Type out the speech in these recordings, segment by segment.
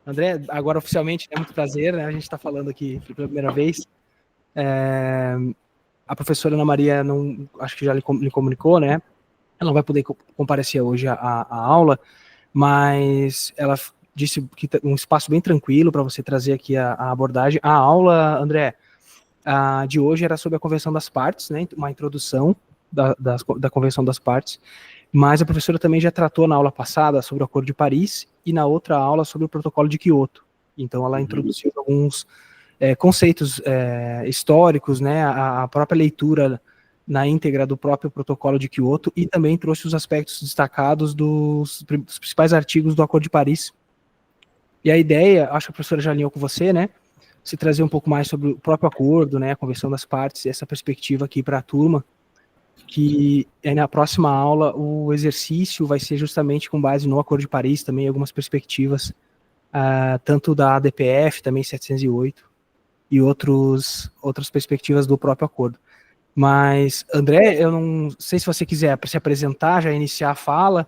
André, agora oficialmente é muito prazer, né? A gente está falando aqui pela primeira vez. A professora Ana Maria, não, acho que já lhe comunicou, né? Ela não vai poder comparecer hoje à aula, mas ela disse que um espaço bem tranquilo para você trazer aqui a abordagem. A aula, André, de hoje era sobre a Convenção das Partes, né? Uma introdução da Convenção das Partes, mas a professora também já tratou na aula passada sobre o Acordo de Paris e na outra aula sobre o Protocolo de Quioto. Então ela introduziu alguns conceitos históricos, né? A própria leitura na íntegra do próprio Protocolo de Quioto e também trouxe os aspectos destacados dos principais artigos do Acordo de Paris. E a ideia, acho que a professora já alinhou com você, né? Se trazer um pouco mais sobre o próprio acordo, né? A Convenção das Partes, essa perspectiva aqui para a turma, que na próxima aula o exercício vai ser justamente com base no Acordo de Paris, também algumas perspectivas, tanto da ADPF, também 708, e outras perspectivas do próprio acordo. Mas, André, eu não sei se você quiser se apresentar, já iniciar a fala.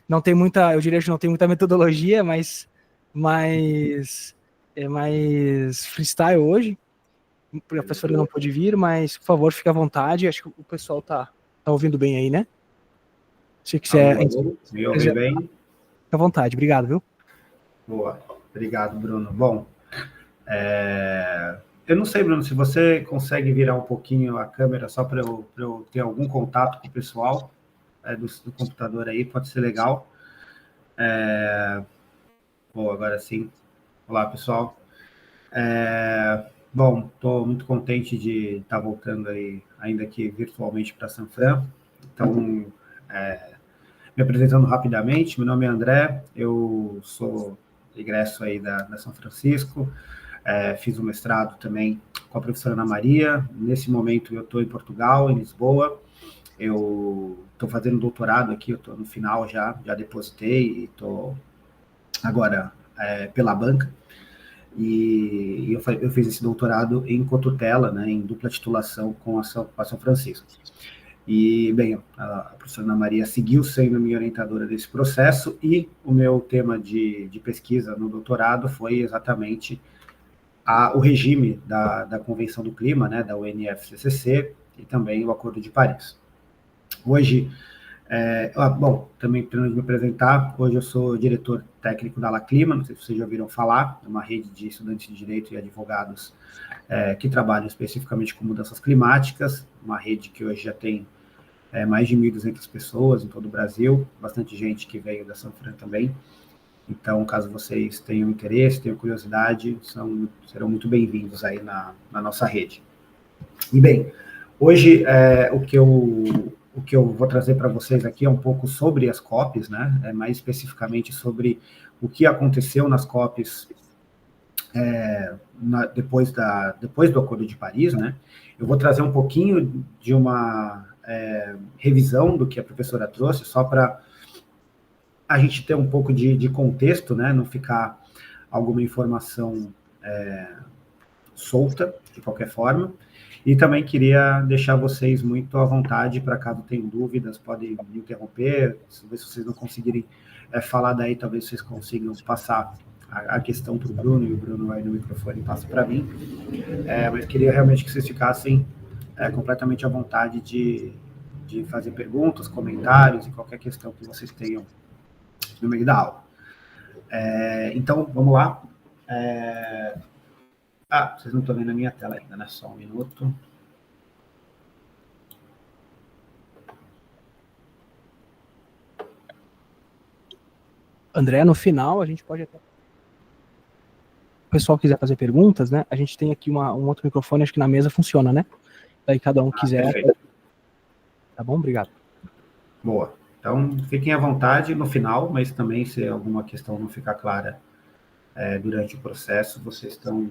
Não tem muita, eu diria que não tem muita metodologia, mas é mais freestyle hoje. A professora não pôde vir, mas, por favor, fique à vontade. Acho que o pessoal tá ouvindo bem aí, né? Se quiser... Me ouve bem? Fique à vontade. Obrigado, viu? Boa. Obrigado, Bruno. Bom, eu não sei, Bruno, se você consegue virar um pouquinho a câmera só para eu ter algum contato com o pessoal do computador aí, pode ser legal. Bom, agora sim. Olá, pessoal. Bom, estou muito contente de estar voltando aí, ainda aqui virtualmente para São Fran. Então, me apresentando rapidamente, meu nome é André, eu sou egresso aí da São Francisco, fiz um mestrado também com a professora Ana Maria. Nesse momento eu estou em Portugal, em Lisboa. Eu estou fazendo doutorado aqui, eu estou no final já depositei e estou agora pela banca. E eu fiz esse doutorado em cotutela, né, em dupla titulação com a São Francisco. E, bem, a professora Ana Maria seguiu sendo minha orientadora desse processo e o meu tema de pesquisa no doutorado foi exatamente o regime da Convenção do Clima, né, da UNFCCC, e também o Acordo de Paris. Hoje, bom, também para me apresentar, hoje eu sou diretor técnico da La Clima, não sei se vocês já ouviram falar, é uma rede de estudantes de direito e advogados que trabalham especificamente com mudanças climáticas, uma rede que hoje já tem mais de 1.200 pessoas em todo o Brasil, bastante gente que veio da São Fran também. Então, caso vocês tenham interesse, tenham curiosidade, serão muito bem-vindos aí na nossa rede. E, bem, hoje o que eu vou trazer para vocês aqui é um pouco sobre as COPs, né? Mais especificamente sobre o que aconteceu nas COPs depois do Acordo de Paris, né? Eu vou trazer um pouquinho de uma revisão do que a professora trouxe, só para a gente ter um pouco de contexto, né? Não ficar alguma informação solta, de qualquer forma. E também queria deixar vocês muito à vontade, para caso tenham dúvidas, podem me interromper, se vocês não conseguirem falar daí, talvez vocês consigam passar a questão para o Bruno, e o Bruno aí no microfone passa para mim. Mas queria realmente que vocês ficassem completamente à vontade de fazer perguntas, comentários e qualquer questão que vocês tenham no meio da aula. Então, vamos lá. Vocês não estão vendo a minha tela ainda, né? Só um minuto. André, no final, a gente pode até... O pessoal quiser fazer perguntas, né? A gente tem aqui um outro microfone, acho que na mesa funciona, né? Daí cada um quiser... Perfeito. Tá bom? Obrigado. Boa. Então, fiquem à vontade no final, mas também, se alguma questão não ficar clara durante o processo, vocês estão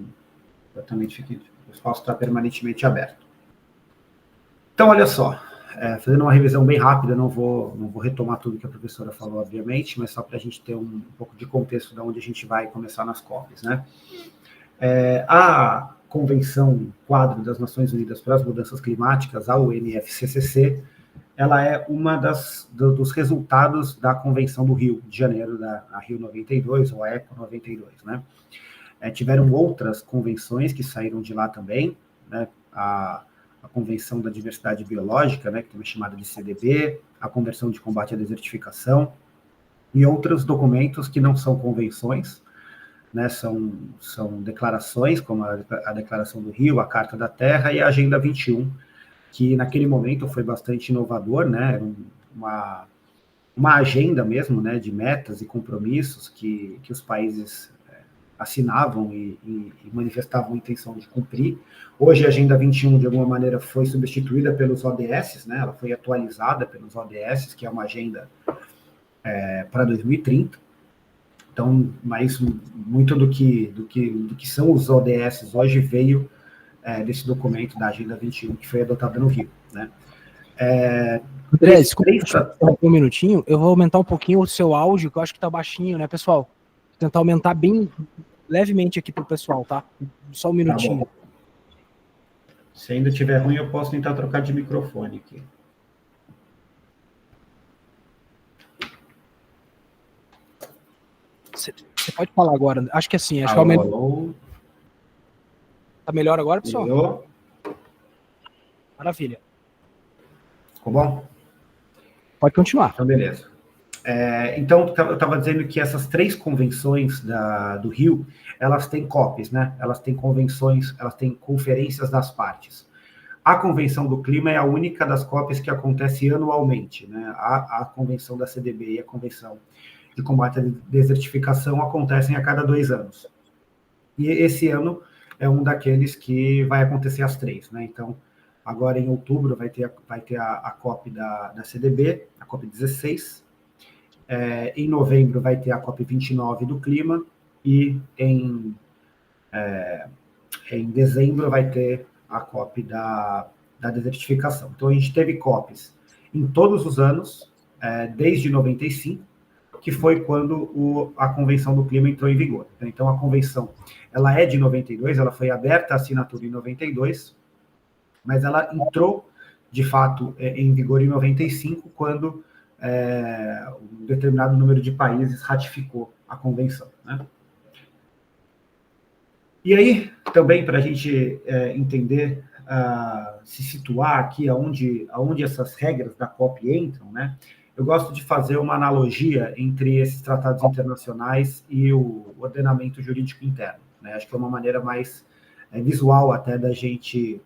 exatamente... O espaço está permanentemente aberto. Então, olha só, fazendo uma revisão bem rápida, não vou retomar tudo que a professora falou, obviamente, mas só para a gente ter um pouco de contexto de onde a gente vai começar nas COPs, né? A Convenção Quadro das Nações Unidas para as Mudanças Climáticas, a UNFCCC, ela é uma dos resultados da Convenção do Rio de Janeiro, a Rio 92, ou a ECO 92, né? Tiveram outras convenções que saíram de lá também, né? A Convenção da Diversidade Biológica, né, que também é chamada de CDB, a Convenção de Combate à Desertificação, e outros documentos que não são convenções, né, são declarações, como a Declaração do Rio, a Carta da Terra e a Agenda 21, que naquele momento foi bastante inovador, né, era uma agenda mesmo, né, de metas e compromissos que os países assinavam e manifestavam a intenção de cumprir. Hoje a Agenda 21, de alguma maneira, foi substituída pelos ODS, né, ela foi atualizada pelos ODS, que é uma agenda para 2030. Então, mas muito do que são os ODS hoje veio desse documento da Agenda 21, que foi adotado no Rio, né? André, desculpa, um minutinho, eu vou aumentar um pouquinho o seu áudio, que eu acho que tá baixinho, né, pessoal? Vou tentar aumentar bem levemente aqui pro pessoal, tá? Só um minutinho. Tá. Se ainda estiver ruim, eu posso tentar trocar de microfone aqui. Você pode falar agora. Acho que assim, acho que é o melhor. Tá melhor agora, pessoal? Melhorou? Maravilha. Ficou bom? Pode continuar. Então, beleza. Então, eu estava dizendo que essas 3 convenções do Rio, elas têm COPs, né? Elas têm convenções, elas têm conferências das partes. A Convenção do Clima é a única das COPs que acontece anualmente, né? A Convenção da CDB e a Convenção de Combate à Desertificação acontecem a cada 2 anos. E esse ano é um daqueles que vai acontecer as 3, né? Então, agora em outubro vai ter a COP da CDB, a COP 16. Em novembro vai ter a COP 29 do clima e em dezembro vai ter a COP da desertificação. Então, a gente teve COPs em todos os anos, desde 95, que foi quando a Convenção do Clima entrou em vigor. Então, a Convenção ela é de 92, ela foi aberta à assinatura em 92, mas ela entrou, de fato, em vigor em 95, quando um determinado número de países ratificou a Convenção, né? E aí, também, para a gente entender, se situar aqui aonde essas regras da COP entram, né? Eu gosto de fazer uma analogia entre esses tratados internacionais e o ordenamento jurídico interno, né? Acho que é uma maneira mais visual até da gente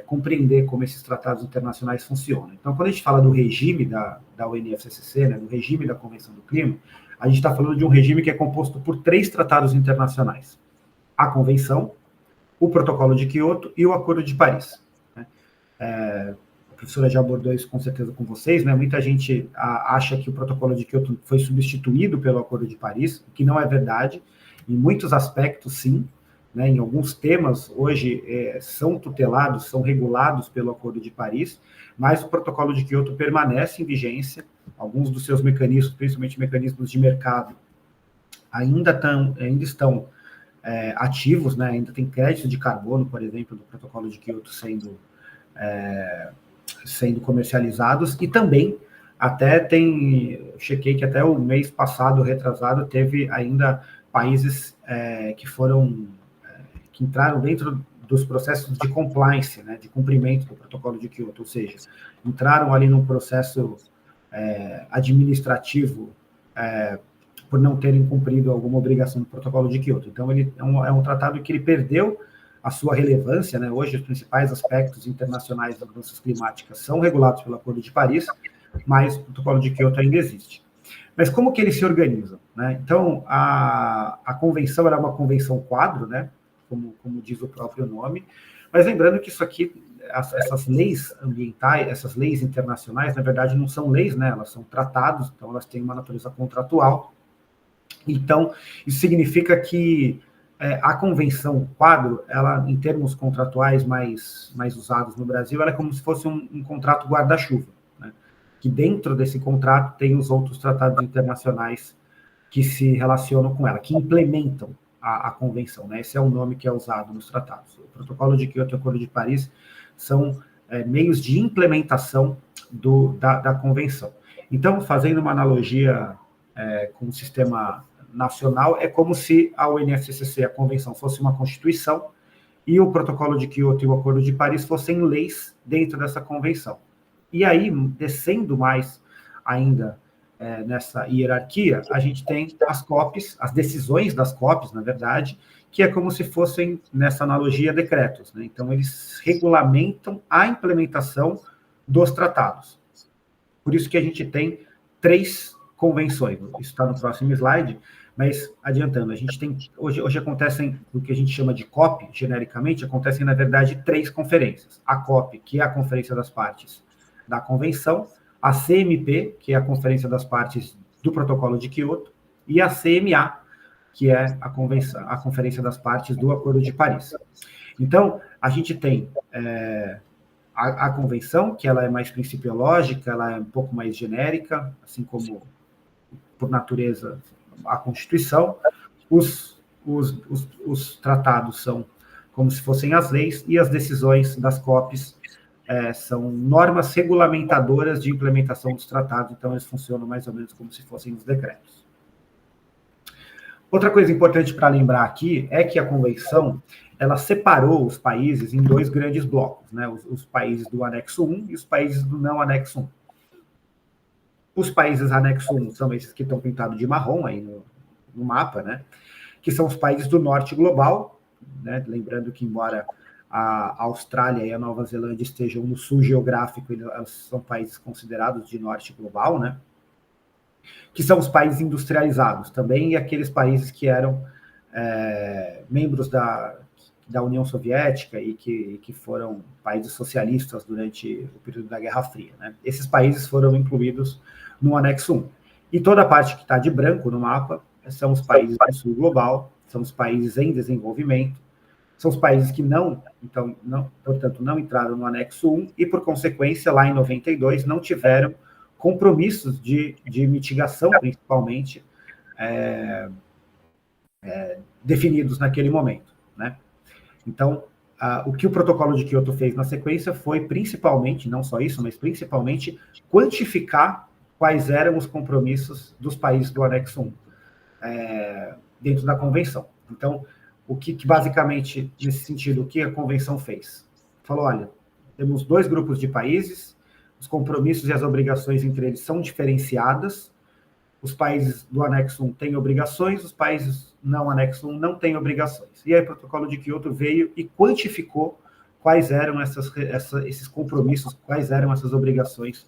compreender como esses tratados internacionais funcionam. Então, quando a gente fala do regime da UNFCCC, né, do regime da Convenção do Clima, a gente está falando de um regime que é composto por 3 tratados internacionais: a Convenção, o Protocolo de Quioto e o Acordo de Paris, né? A professora já abordou isso com certeza com vocês, né? Muita gente acha que o Protocolo de Quioto foi substituído pelo Acordo de Paris, o que não é verdade. Em muitos aspectos, sim, né? Em alguns temas, hoje, são tutelados, são regulados pelo Acordo de Paris, mas o Protocolo de Quioto permanece em vigência. Alguns dos seus mecanismos, principalmente mecanismos de mercado, ainda estão ativos, né? Ainda tem crédito de carbono, por exemplo, do Protocolo de Quioto sendo comercializados, e também chequei que até o mês passado, retrasado, teve ainda países que entraram dentro dos processos de compliance, né, de cumprimento do Protocolo de Quioto, ou seja, entraram ali num processo administrativo por não terem cumprido alguma obrigação do Protocolo de Quioto. Então, ele é um tratado que ele perdeu a sua relevância, né? Hoje, os principais aspectos internacionais das mudanças climáticas são regulados pelo Acordo de Paris, mas o Protocolo de Quioto ainda existe. Mas como que eles se organizam, né? Então, a convenção era uma convenção quadro, né? Como diz o próprio nome, mas lembrando que isso aqui, essas leis ambientais, essas leis internacionais, na verdade, não são leis, né? Elas são tratados, então elas têm uma natureza contratual. Então, isso significa que a convenção quadro, ela, em termos contratuais mais usados no Brasil, ela é como se fosse um contrato guarda-chuva, né? Que dentro desse contrato tem os outros tratados internacionais que se relacionam com ela, que implementam a convenção, né? Esse é o nome que é usado nos tratados. O Protocolo de Quioto e o Acordo de Paris são meios de implementação da convenção. Então, fazendo uma analogia com o sistema nacional, é como se a UNFCCC, a convenção, fosse uma constituição, e o protocolo de Kyoto e o Acordo de Paris fossem leis dentro dessa convenção. E aí, descendo mais ainda nessa hierarquia, a gente tem as COPs, as decisões das COPs, na verdade, que é como se fossem, nessa analogia, decretos, né? Então, eles regulamentam a implementação dos tratados. Por isso que a gente tem 3 convenções. Isso está no próximo slide, mas adiantando, a gente tem, hoje acontecem o que a gente chama de COP, genericamente, acontecem, na verdade, 3 conferências. A COP, que é a Conferência das Partes da Convenção, a CMP, que é a Conferência das Partes do Protocolo de Kyoto, e a CMA, que é a Conferência das Partes do Acordo de Paris. Então, a gente tem a convenção, que ela é mais principiológica, ela é um pouco mais genérica, assim como, por natureza, a Constituição. Os tratados são como se fossem as leis, e as decisões das COPs são normas regulamentadoras de implementação dos tratados, então eles funcionam mais ou menos como se fossem os decretos. Outra coisa importante para lembrar aqui é que a Convenção, ela separou os países em 2 grandes blocos, né? Os países do anexo 1 e os países do não anexo 1. Os países anexo 1 são esses que estão pintados de marrom aí no mapa, né? Que são os países do norte global, né? Lembrando que, embora a Austrália e a Nova Zelândia estejam no sul geográfico, eles são países considerados de norte global, né? Que são os países industrializados também, e aqueles países que eram membros da União Soviética e que foram países socialistas durante o período da Guerra Fria, né? Esses países foram incluídos no anexo 1. E toda a parte que está de branco no mapa são os países do sul global, são os países em desenvolvimento, são os países que portanto, não entraram no anexo 1 e, por consequência, lá em 92, não tiveram compromissos de mitigação, principalmente, definidos naquele momento, né? Então, o que o protocolo de Kyoto fez na sequência foi, principalmente, não só isso, mas principalmente, quantificar quais eram os compromissos dos países do anexo 1 dentro da convenção. Então, o que basicamente, nesse sentido, o que a convenção fez? Falou, olha, temos 2 grupos de países, os compromissos e as obrigações entre eles são diferenciadas, os países do anexo 1 têm obrigações, os países não anexo 1 não têm obrigações. E aí o protocolo de Kyoto veio e quantificou quais eram esses compromissos, quais eram essas obrigações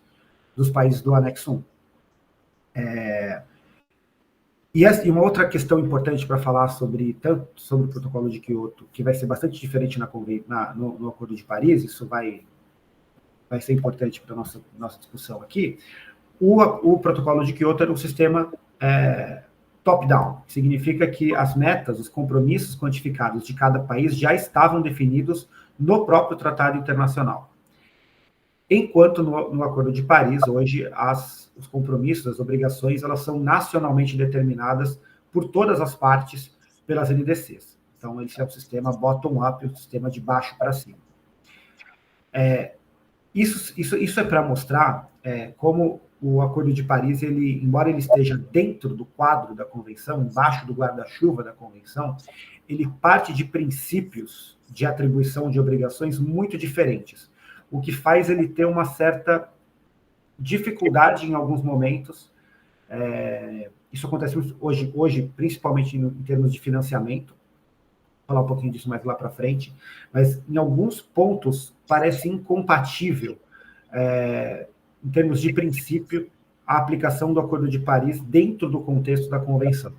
dos países do anexo 1. E uma outra questão importante para falar sobre o protocolo de Kyoto, que vai ser bastante diferente no Acordo de Paris, isso vai ser importante para a nossa discussão aqui. O protocolo de Kyoto era um sistema top-down, que significa que as metas, os compromissos quantificados de cada país já estavam definidos no próprio tratado internacional. Enquanto no Acordo de Paris, hoje, os compromissos, as obrigações, elas são nacionalmente determinadas por todas as partes pelas NDCs. Então, esse é um sistema bottom-up, um sistema de baixo para cima. Isso é para mostrar como o Acordo de Paris, embora ele esteja dentro do quadro da Convenção, embaixo do guarda-chuva da Convenção, ele parte de princípios de atribuição de obrigações muito diferentes, o que faz ele ter uma certa dificuldade em alguns momentos. Isso acontece hoje, principalmente em termos de financiamento, vou falar um pouquinho disso mais lá para frente, mas em alguns pontos parece incompatível, em termos de princípio, a aplicação do Acordo de Paris dentro do contexto da Convenção.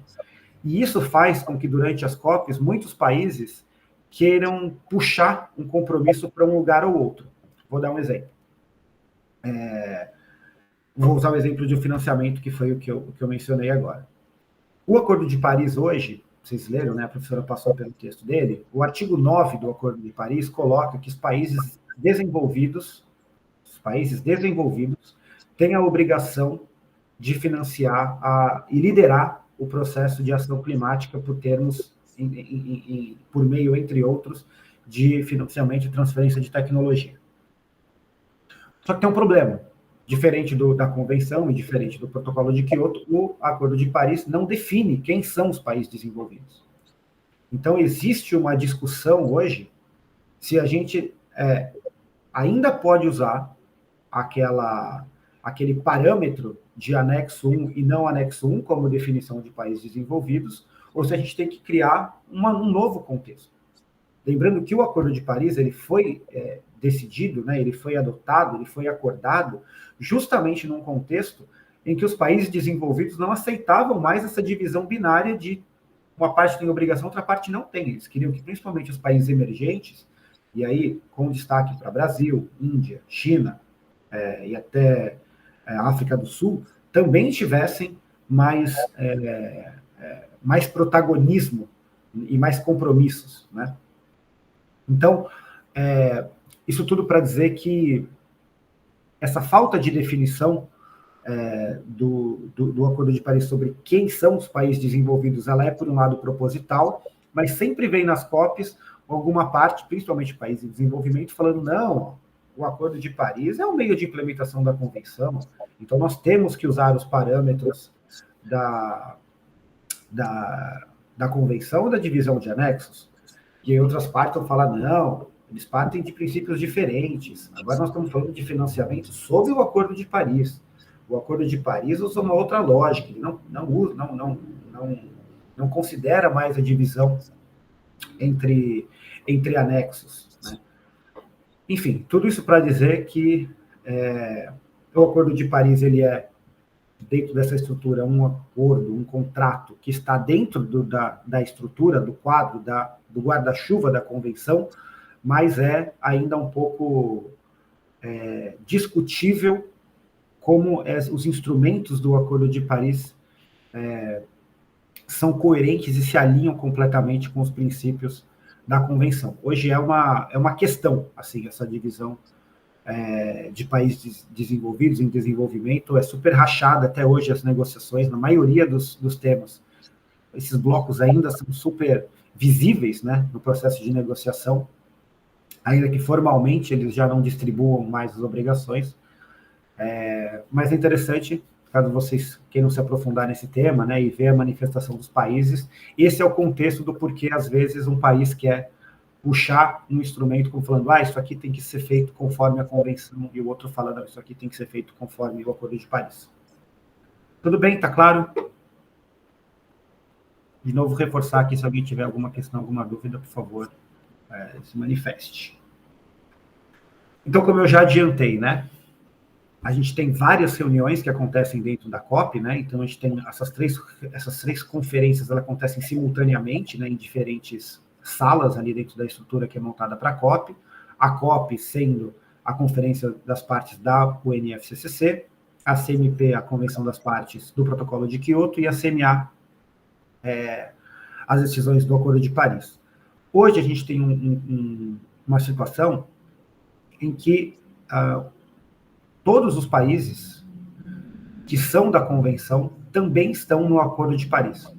E isso faz com que, durante as COPs, muitos países queiram puxar um compromisso para um lugar ou outro. Vou dar um exemplo. Vou usar o exemplo de um financiamento, que foi o que eu mencionei agora. O Acordo de Paris hoje, vocês leram, né? A professora passou pelo texto dele, o artigo 9 do Acordo de Paris coloca que os países desenvolvidos têm a obrigação de financiar e liderar o processo de ação climática por meio, entre outros, de financiamento e transferência de tecnologia. Só que tem um problema. Diferente da Convenção e diferente do Protocolo de Quioto, o Acordo de Paris não define quem são os países desenvolvidos. Então, existe uma discussão hoje se a gente ainda pode usar aquele parâmetro de anexo 1 e não anexo 1 como definição de países desenvolvidos, ou se a gente tem que criar um novo contexto. Lembrando que o Acordo de Paris ele foi decidido, né, ele foi adotado, ele foi acordado justamente num contexto em que os países desenvolvidos não aceitavam mais essa divisão binária de uma parte tem obrigação, outra parte não tem. Eles queriam que principalmente os países emergentes, e aí com destaque para Brasil, Índia, China e até África do Sul, também tivessem mais protagonismo e mais compromissos, né? Então, isso tudo para dizer que essa falta de definição do Acordo de Paris sobre quem são os países desenvolvidos, ela é, por um lado, proposital, mas sempre vem nas COPs alguma parte, principalmente países em desenvolvimento, falando, não, o Acordo de Paris é um meio de implementação da Convenção, então nós temos que usar os parâmetros da Convenção ou da divisão de anexos. E em outras partes vão falar, não, eles partem de princípios diferentes. Agora nós estamos falando de financiamento sob o Acordo de Paris. O Acordo de Paris usa uma outra lógica, ele não considera mais a divisão entre anexos, né? Enfim, tudo isso para dizer que o Acordo de Paris ele é, dentro dessa estrutura, um acordo, um contrato que está dentro da estrutura, do quadro, do guarda-chuva da Convenção, mas é ainda um pouco discutível como os instrumentos do Acordo de Paris são coerentes e se alinham completamente com os princípios da Convenção. Hoje é uma questão, assim, essa divisão de países desenvolvidos em desenvolvimento, é super rachada até hoje as negociações, na maioria dos temas. Esses blocos ainda são super visíveis, né, no processo de negociação, ainda que formalmente eles já não distribuam mais as obrigações. Mas é interessante, caso vocês queiram se aprofundar nesse tema, né, e ver a manifestação dos países, esse é o contexto do porquê, às vezes, um país quer puxar um instrumento como falando, isso aqui tem que ser feito conforme a Convenção, e o outro falando, isso aqui tem que ser feito conforme o Acordo de Paris. Tudo bem? Tá claro? De novo, reforçar aqui, se alguém tiver alguma questão, alguma dúvida, por favor, se manifeste. Então, como eu já adiantei, né, a gente tem várias reuniões que acontecem dentro da COP, né, então a gente tem essas três conferências, elas acontecem simultaneamente, né, em diferentes salas ali dentro da estrutura que é montada para a COP sendo a Conferência das Partes da UNFCCC, a CMP, a Convenção das Partes do Protocolo de Quioto, e a CMA, as decisões do Acordo de Paris. Hoje a gente tem uma situação em que todos os países que são da Convenção também estão no Acordo de Paris.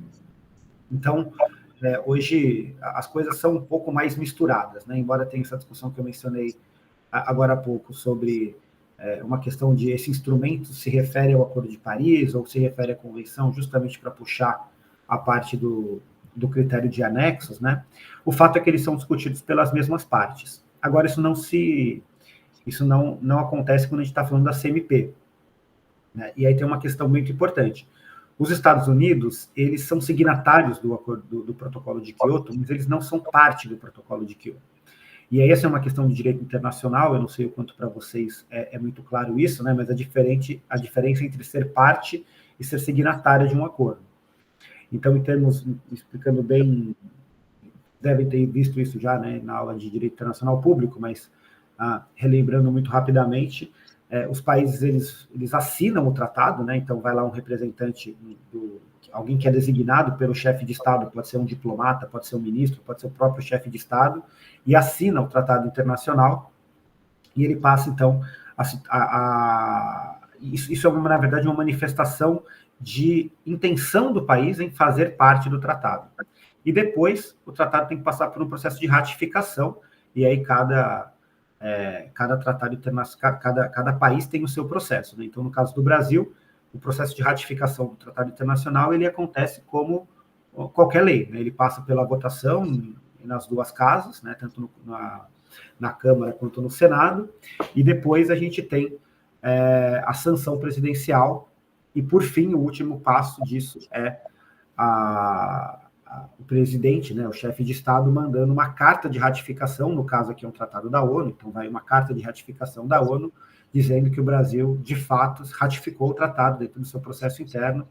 Então, hoje as coisas são um pouco mais misturadas, né? Embora tenha essa discussão que eu mencionei agora há pouco sobre uma questão de esse instrumento se refere ao Acordo de Paris ou se refere à Convenção, justamente para puxar a parte do critério de anexos, né? O fato é que eles são discutidos pelas mesmas partes. Agora, isso não acontece quando a gente está falando da CMP, né? E aí tem uma questão muito importante. Os Estados Unidos, eles são signatários do acordo do Protocolo de Quioto, mas eles não são parte do Protocolo de Quioto. E aí essa é uma questão de direito internacional, eu não sei o quanto para vocês é muito claro isso, né? Mas a diferença entre ser parte e ser signatário de um acordo. Então, em termos, explicando bem, devem ter visto isso já, né, na aula de direito internacional público, mas relembrando muito rapidamente, os países eles assinam o tratado, né? Então vai lá um representante, alguém que é designado pelo chefe de Estado, pode ser um diplomata, pode ser um ministro, pode ser o próprio chefe de Estado, e assina o tratado internacional, e ele passa, então, isso é, na verdade, uma manifestação de intenção do país em fazer parte do tratado. E depois, o tratado tem que passar por um processo de ratificação, e aí cada cada tratado internacional, cada país tem o seu processo, né? Então, no caso do Brasil, o processo de ratificação do tratado internacional, ele acontece como qualquer lei, né? Ele passa pela votação nas duas casas, né? Tanto na Câmara quanto no Senado, e depois a gente tem a sanção presidencial, e por fim, o último passo disso é o presidente, né, o chefe de Estado, mandando uma carta de ratificação, no caso aqui é um tratado da ONU, então vai uma carta de ratificação da ONU, dizendo que o Brasil, de fato, ratificou o tratado dentro do seu processo interno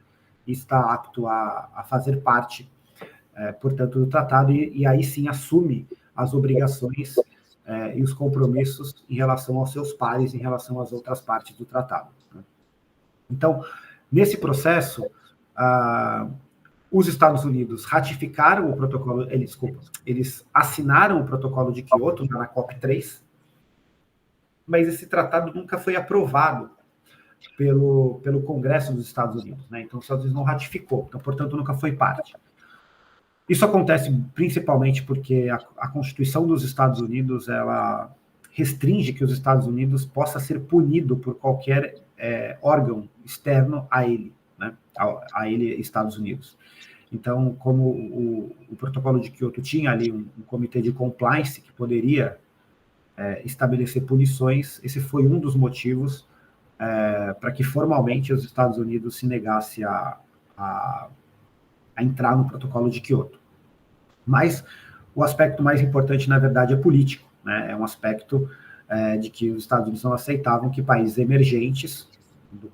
e está apto a fazer parte, portanto, do tratado, e aí sim assume as obrigações e os compromissos em relação aos seus pares, em relação às outras partes do tratado. Então, nesse processo, os Estados Unidos ratificaram o protocolo, eles assinaram o protocolo de Kyoto na COP3, mas esse tratado nunca foi aprovado pelo Congresso dos Estados Unidos, né? Então, os Estados Unidos não ratificou, então, portanto, nunca foi parte. Isso acontece principalmente porque a Constituição dos Estados Unidos, ela restringe que os Estados Unidos possa ser punido por qualquer órgão externo a ele, né? A ele, Estados Unidos. Então, como o protocolo de Kyoto tinha ali um comitê de compliance que poderia estabelecer punições, esse foi um dos motivos para que formalmente os Estados Unidos se negasse a entrar no protocolo de Kyoto. Mas o aspecto mais importante, na verdade, é político, né? É um aspecto de que os Estados Unidos não aceitavam que países emergentes,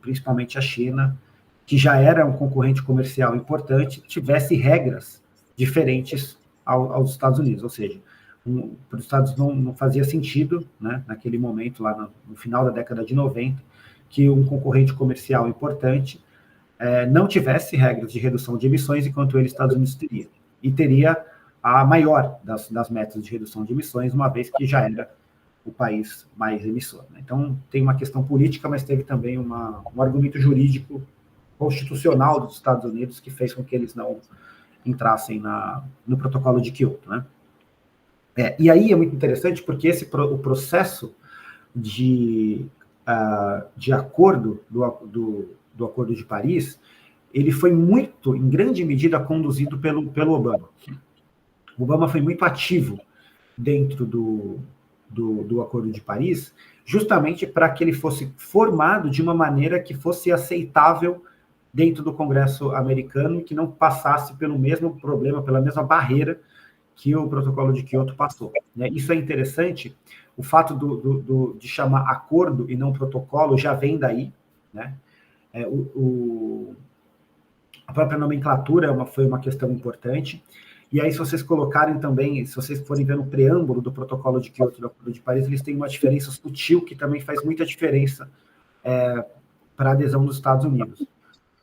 principalmente a China, que já era um concorrente comercial importante, tivesse regras diferentes aos Estados Unidos, ou seja, para os Estados Unidos não fazia sentido, né, naquele momento, lá no final da década de 90, que um concorrente comercial importante não tivesse regras de redução de emissões, enquanto ele, Estados Unidos, teria. E teria a maior das metas de redução de emissões, uma vez que já era o país mais emissor, né? Então, tem uma questão política, mas teve também um argumento jurídico constitucional dos Estados Unidos que fez com que eles não entrassem no protocolo de Kyoto, né? E aí é muito interessante porque o processo de acordo do Acordo de Paris, ele foi muito, em grande medida, conduzido pelo Obama. O Obama foi muito ativo dentro do Acordo de Paris, justamente para que ele fosse formado de uma maneira que fosse aceitável dentro do Congresso americano e que não passasse pelo mesmo problema, pela mesma barreira que o protocolo de Kyoto passou, né? Isso é interessante, o fato de chamar acordo e não protocolo já vem daí, né? A própria nomenclatura foi uma questão importante. E aí, se vocês colocarem também, se vocês forem ver no preâmbulo do protocolo de Kyoto e do Acordo de Paris, eles têm uma diferença sutil que também faz muita diferença para a adesão dos Estados Unidos.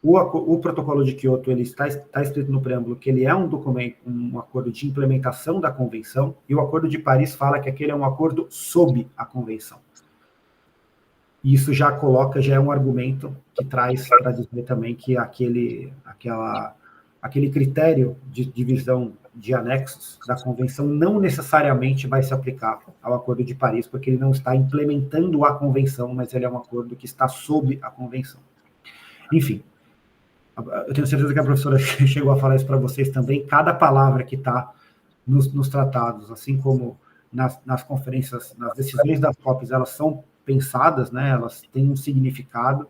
O protocolo de Kyoto, ele está escrito no preâmbulo que ele é um documento, um acordo de implementação da convenção, e o Acordo de Paris fala que aquele é um acordo sob a convenção. E isso já é um argumento que traz para dizer também que aquele critério de divisão de anexos da convenção não necessariamente vai se aplicar ao Acordo de Paris, porque ele não está implementando a convenção, mas ele é um acordo que está sob a convenção. Enfim, eu tenho certeza que a professora chegou a falar isso para vocês também. Cada palavra que está nos tratados, assim como nas conferências, nas decisões das COPs, elas são pensadas, né? Elas têm um significado.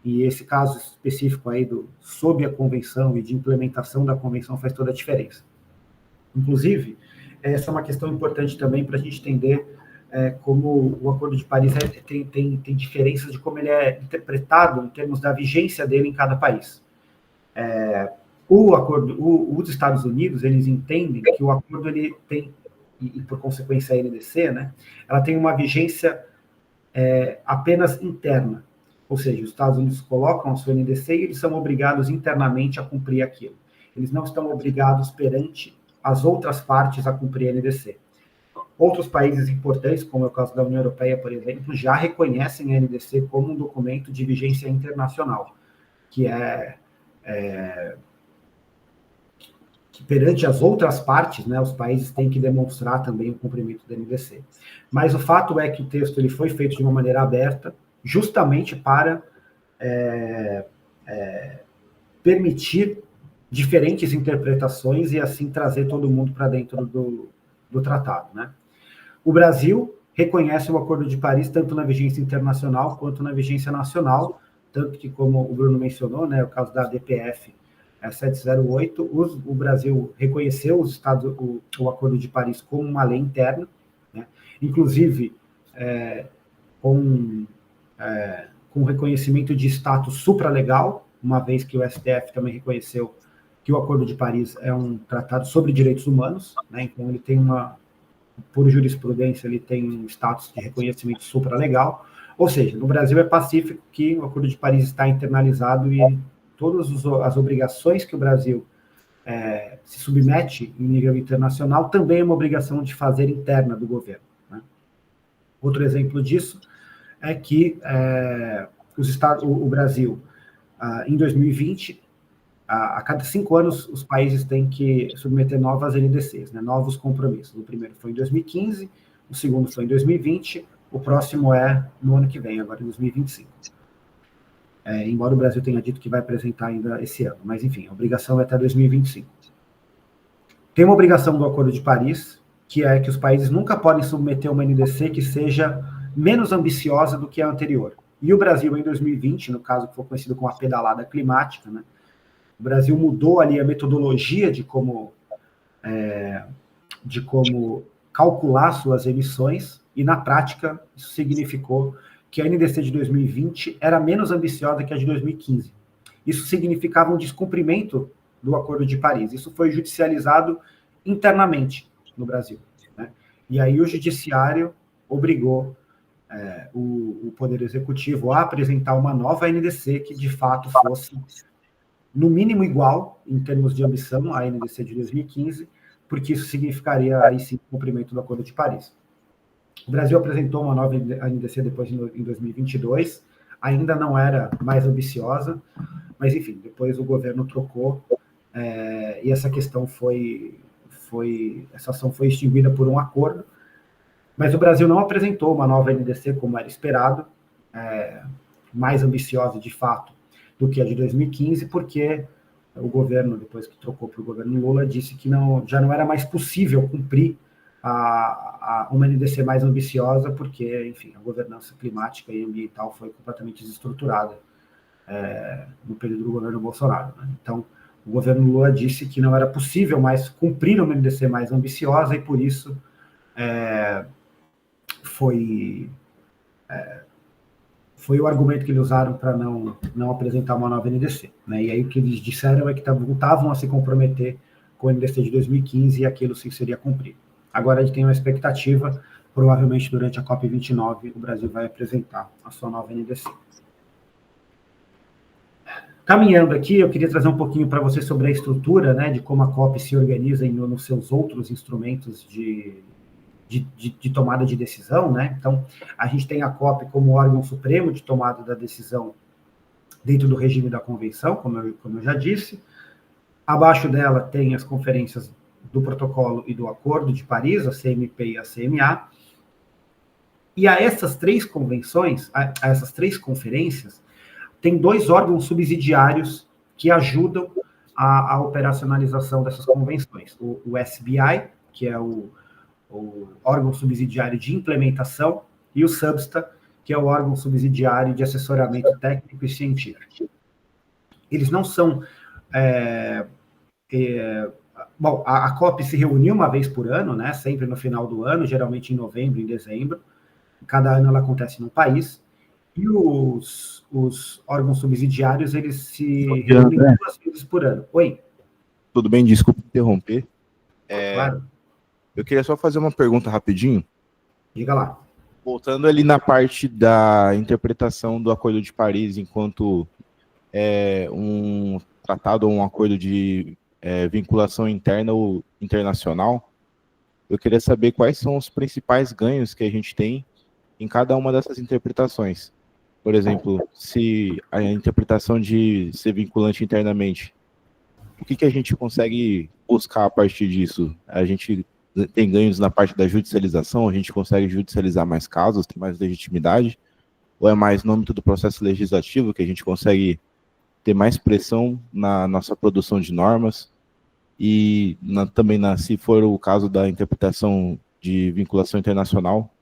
E esse caso específico aí sob a convenção e de implementação da convenção faz toda a diferença. Inclusive, essa é uma questão importante também para a gente entender como o Acordo de Paris tem diferenças de como ele é interpretado em termos da vigência dele em cada país. Os Estados Unidos, eles entendem que o acordo ele tem, e por consequência a NDC, né, ela tem uma vigência apenas interna. Ou seja, os Estados Unidos colocam a sua NDC e eles são obrigados internamente a cumprir aquilo. Eles não estão obrigados perante as outras partes a cumprir a NDC. Outros países importantes, como é o caso da União Europeia, por exemplo, já reconhecem a NDC como um documento de vigência internacional, que que perante as outras partes, né, os países têm que demonstrar também o cumprimento da NDC. Mas o fato é que o texto ele foi feito de uma maneira aberta, justamente para permitir diferentes interpretações e assim trazer todo mundo para dentro do tratado, né? O Brasil reconhece o Acordo de Paris tanto na vigência internacional quanto na vigência nacional, tanto que, como o Bruno mencionou, né, o caso da DPF 708, o Brasil reconheceu o Acordo de Paris como uma lei interna, né, inclusive com reconhecimento de status supralegal, uma vez que o STF também reconheceu que o Acordo de Paris é um tratado sobre direitos humanos, né, então ele tem por jurisprudência, ele tem um status de reconhecimento supralegal, ou seja, no Brasil é pacífico que o Acordo de Paris está internalizado e todas as obrigações que o Brasil se submete em nível internacional também é uma obrigação de fazer interna do governo, né? Outro exemplo disso é que o Brasil, em 2020, a cada 5 anos, os países têm que submeter novas NDCs, né, novos compromissos. O primeiro foi em 2015, o segundo foi em 2020, o próximo é no ano que vem, agora em 2025. Embora o Brasil tenha dito que vai apresentar ainda esse ano, mas enfim, a obrigação é até 2025. Tem uma obrigação do Acordo de Paris, que é que os países nunca podem submeter uma NDC que seja menos ambiciosa do que a anterior. E o Brasil, em 2020, no caso que foi conhecido como a pedalada climática, né, o Brasil mudou ali a metodologia de como calcular suas emissões, e na prática isso significou que a NDC de 2020 era menos ambiciosa que a de 2015. Isso significava um descumprimento do Acordo de Paris. Isso foi judicializado internamente no Brasil, né? E aí o judiciário obrigou o Poder Executivo a apresentar uma nova NDC que de fato fosse no mínimo igual, em termos de ambição, à NDC de 2015, porque isso significaria, aí sim, o cumprimento do Acordo de Paris. O Brasil apresentou uma nova NDC depois em 2022, ainda não era mais ambiciosa, mas, enfim, depois o governo trocou, e essa questão essa ação foi extinguida por um acordo, mas o Brasil não apresentou uma nova NDC como era esperado, mais ambiciosa, de fato, do que a de 2015, porque o governo, depois que trocou para o governo Lula, disse que já não era mais possível cumprir uma NDC mais ambiciosa, porque, enfim, a governança climática e ambiental foi completamente desestruturada no período do governo Bolsonaro, né? Então, o governo Lula disse que não era possível mais cumprir uma NDC mais ambiciosa e, por isso, foi o argumento que eles usaram para não apresentar uma nova NDC, né? E aí o que eles disseram é que voltavam a se comprometer com a NDC de 2015 e aquilo sim seria cumprido. Agora a gente tem uma expectativa, provavelmente durante a COP29 o Brasil vai apresentar a sua nova NDC. Caminhando aqui, eu queria trazer um pouquinho para você sobre a estrutura, né, de como a COP se organiza nos seus outros instrumentos de tomada de decisão, né? Então, a gente tem a COP como órgão supremo de tomada da decisão dentro do regime da convenção, como eu já disse. Abaixo dela tem as conferências do protocolo e do acordo de Paris, a CMP e a CMA. E a essas três convenções, a essas três conferências, tem 2 órgãos subsidiários que ajudam a operacionalização dessas convenções. O SBI, que é o órgão subsidiário de implementação, e o SBSTA, que é o órgão subsidiário de assessoramento técnico e científico. Eles não são... Bom, a COP se reuniu uma vez por ano, né, sempre no final do ano, geralmente em novembro, em dezembro. Cada ano ela acontece num país. E os órgãos subsidiários, eles se reúnem 2 vezes por ano. Oi? Tudo bem, desculpa interromper. Claro. Eu queria só fazer uma pergunta rapidinho. Diga lá. Voltando ali na parte da interpretação do Acordo de Paris enquanto um tratado ou um acordo de vinculação interna ou internacional, eu queria saber quais são os principais ganhos que a gente tem em cada uma dessas interpretações. Por exemplo, se a interpretação de ser vinculante internamente o que a gente consegue buscar a partir disso? A gente tem ganhos na parte da judicialização, a gente consegue judicializar mais casos, tem mais legitimidade, ou é mais no âmbito do processo legislativo que a gente consegue ter mais pressão na nossa produção de normas e também, se for o caso da interpretação de vinculação internacional,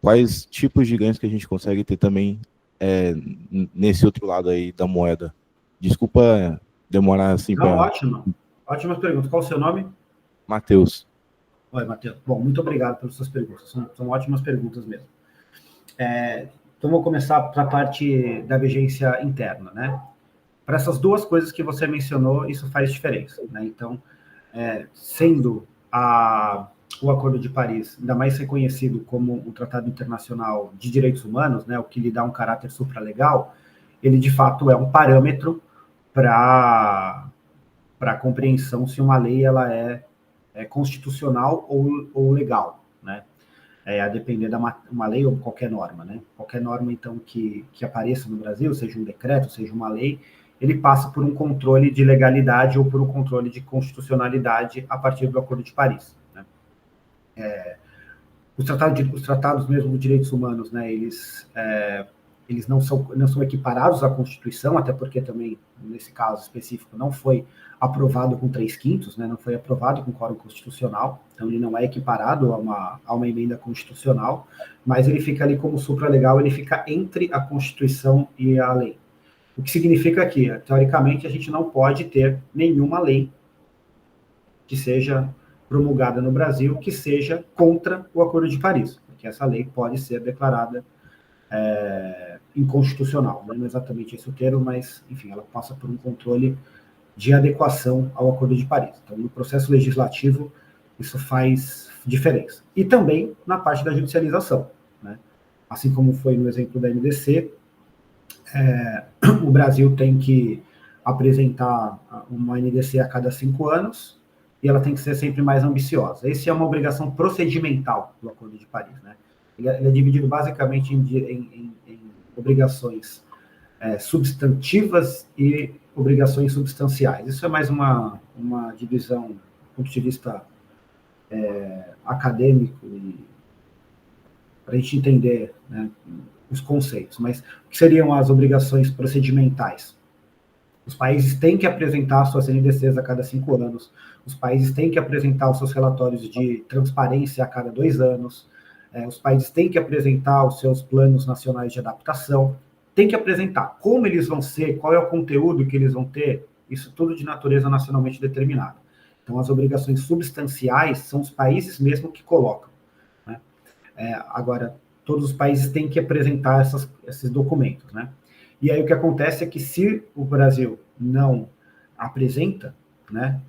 quais tipos de ganhos que a gente consegue ter também nesse outro lado aí da moeda? Desculpa demorar assim para... Não, ótimo. Ótimas perguntas. Qual o seu nome? Matheus. Oi, Matheus. Bom, muito obrigado pelas suas perguntas. São ótimas perguntas mesmo. Então, vou começar para a parte da vigência interna, né? Para essas duas coisas que você mencionou, isso faz diferença, né? Então, sendo o Acordo de Paris ainda mais reconhecido como um tratado internacional de direitos humanos, né, o que lhe dá um caráter supralegal, ele de fato é um parâmetro para a compreensão se uma lei ela é constitucional ou legal, né? A depender uma lei ou qualquer norma, né? Qualquer norma, então, que apareça no Brasil, seja um decreto, seja uma lei, ele passa por um controle de legalidade ou por um controle de constitucionalidade a partir do Acordo de Paris, né? Os tratados mesmo de direitos humanos, né, eles não são equiparados à Constituição, até porque também, nesse caso específico, não foi aprovado com 3/5, né, não foi aprovado com quórum constitucional, então ele não é equiparado a uma emenda constitucional, mas ele fica ali como supralegal, ele fica entre a Constituição e a lei. O que significa que, teoricamente, a gente não pode ter nenhuma lei que seja promulgada no Brasil que seja contra o Acordo de Paris, porque essa lei pode ser declarada inconstitucional. Não é exatamente esse o termo, mas, enfim, ela passa por um controle de adequação ao Acordo de Paris. Então, no processo legislativo, isso faz diferença. E também na parte da judicialização, né? Assim como foi no exemplo da NDC, o Brasil tem que apresentar uma NDC a cada 5 anos, e ela tem que ser sempre mais ambiciosa. Essa é uma obrigação procedimental do Acordo de Paris, né? Ele é dividido basicamente em obrigações substantivas e obrigações substanciais. Isso é mais uma divisão do ponto de vista acadêmico, para a gente entender, né, os conceitos. Mas o que seriam as obrigações procedimentais? Os países têm que apresentar suas NDCs a cada 5 anos, os países têm que apresentar os seus relatórios de transparência a cada 2 anos, os países têm que apresentar os seus planos nacionais de adaptação, tem que apresentar como eles vão ser, qual é o conteúdo que eles vão ter, isso tudo de natureza nacionalmente determinada. Então, as obrigações substanciais são os países mesmo que colocam, né? Agora, todos os países têm que apresentar esses documentos, né? E aí o que acontece é que se o Brasil não apresenta, né,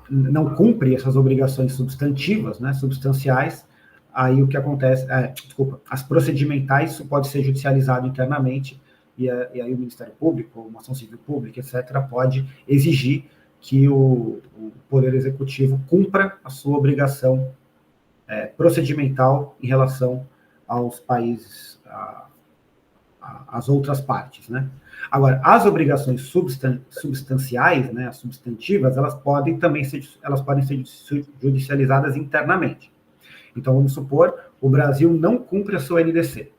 não cumpre essas obrigações substantivas, né, substanciais, aí o que acontece, as procedimentais, isso pode ser judicializado internamente, e aí o Ministério Público, uma ação civil pública, etc., pode exigir que o Poder Executivo cumpra a sua obrigação procedimental em relação aos países, às outras partes, né? Agora, as obrigações substanciais, né, as substantivas, elas podem ser judicializadas internamente. Então, vamos supor, o Brasil não cumpre a sua NDC.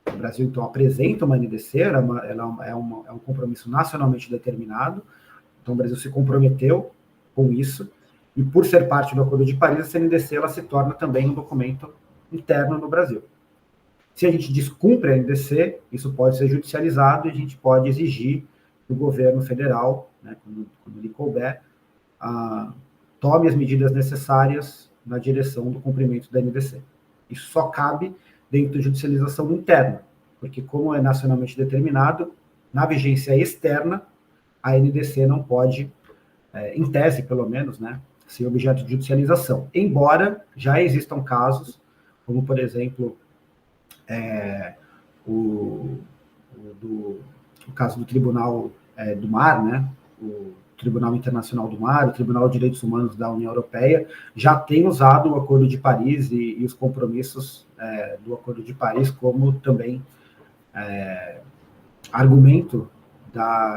O Brasil, então, apresenta uma NDC, ela é um compromisso nacionalmente determinado, então o Brasil se comprometeu com isso, e por ser parte do Acordo de Paris, essa NDC ela se torna também um documento interno no Brasil. Se a gente descumpre a NDC, isso pode ser judicializado e a gente pode exigir que o governo federal, né, quando lhe couber, tome as medidas necessárias na direção do cumprimento da NDC. Isso só cabe dentro da judicialização interna, porque como é nacionalmente determinado, na vigência externa, a NDC não pode, em tese pelo menos, né, ser objeto de judicialização. Embora já existam casos, como por exemplo, o caso do Tribunal do Mar, né, o Tribunal Internacional do Mar, o Tribunal de Direitos Humanos da União Europeia, já tem usado o Acordo de Paris e os compromissos do Acordo de Paris como também argumento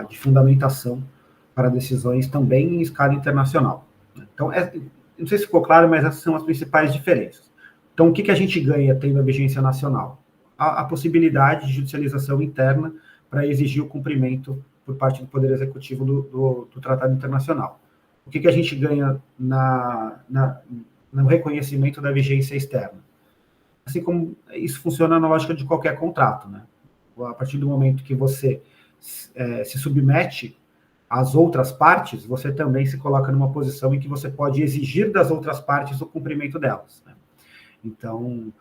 de fundamentação para decisões também em escala internacional. Então, não sei se ficou claro, mas essas são as principais diferenças. Então, o que a gente ganha tendo a vigência nacional? A possibilidade de judicialização interna para exigir o cumprimento por parte do Poder Executivo do Tratado Internacional. O que a gente ganha no reconhecimento da vigência externa? Assim como isso funciona na lógica de qualquer contrato, né? A partir do momento que você se submete às outras partes, você também se coloca numa posição em que você pode exigir das outras partes o cumprimento delas, né? Então,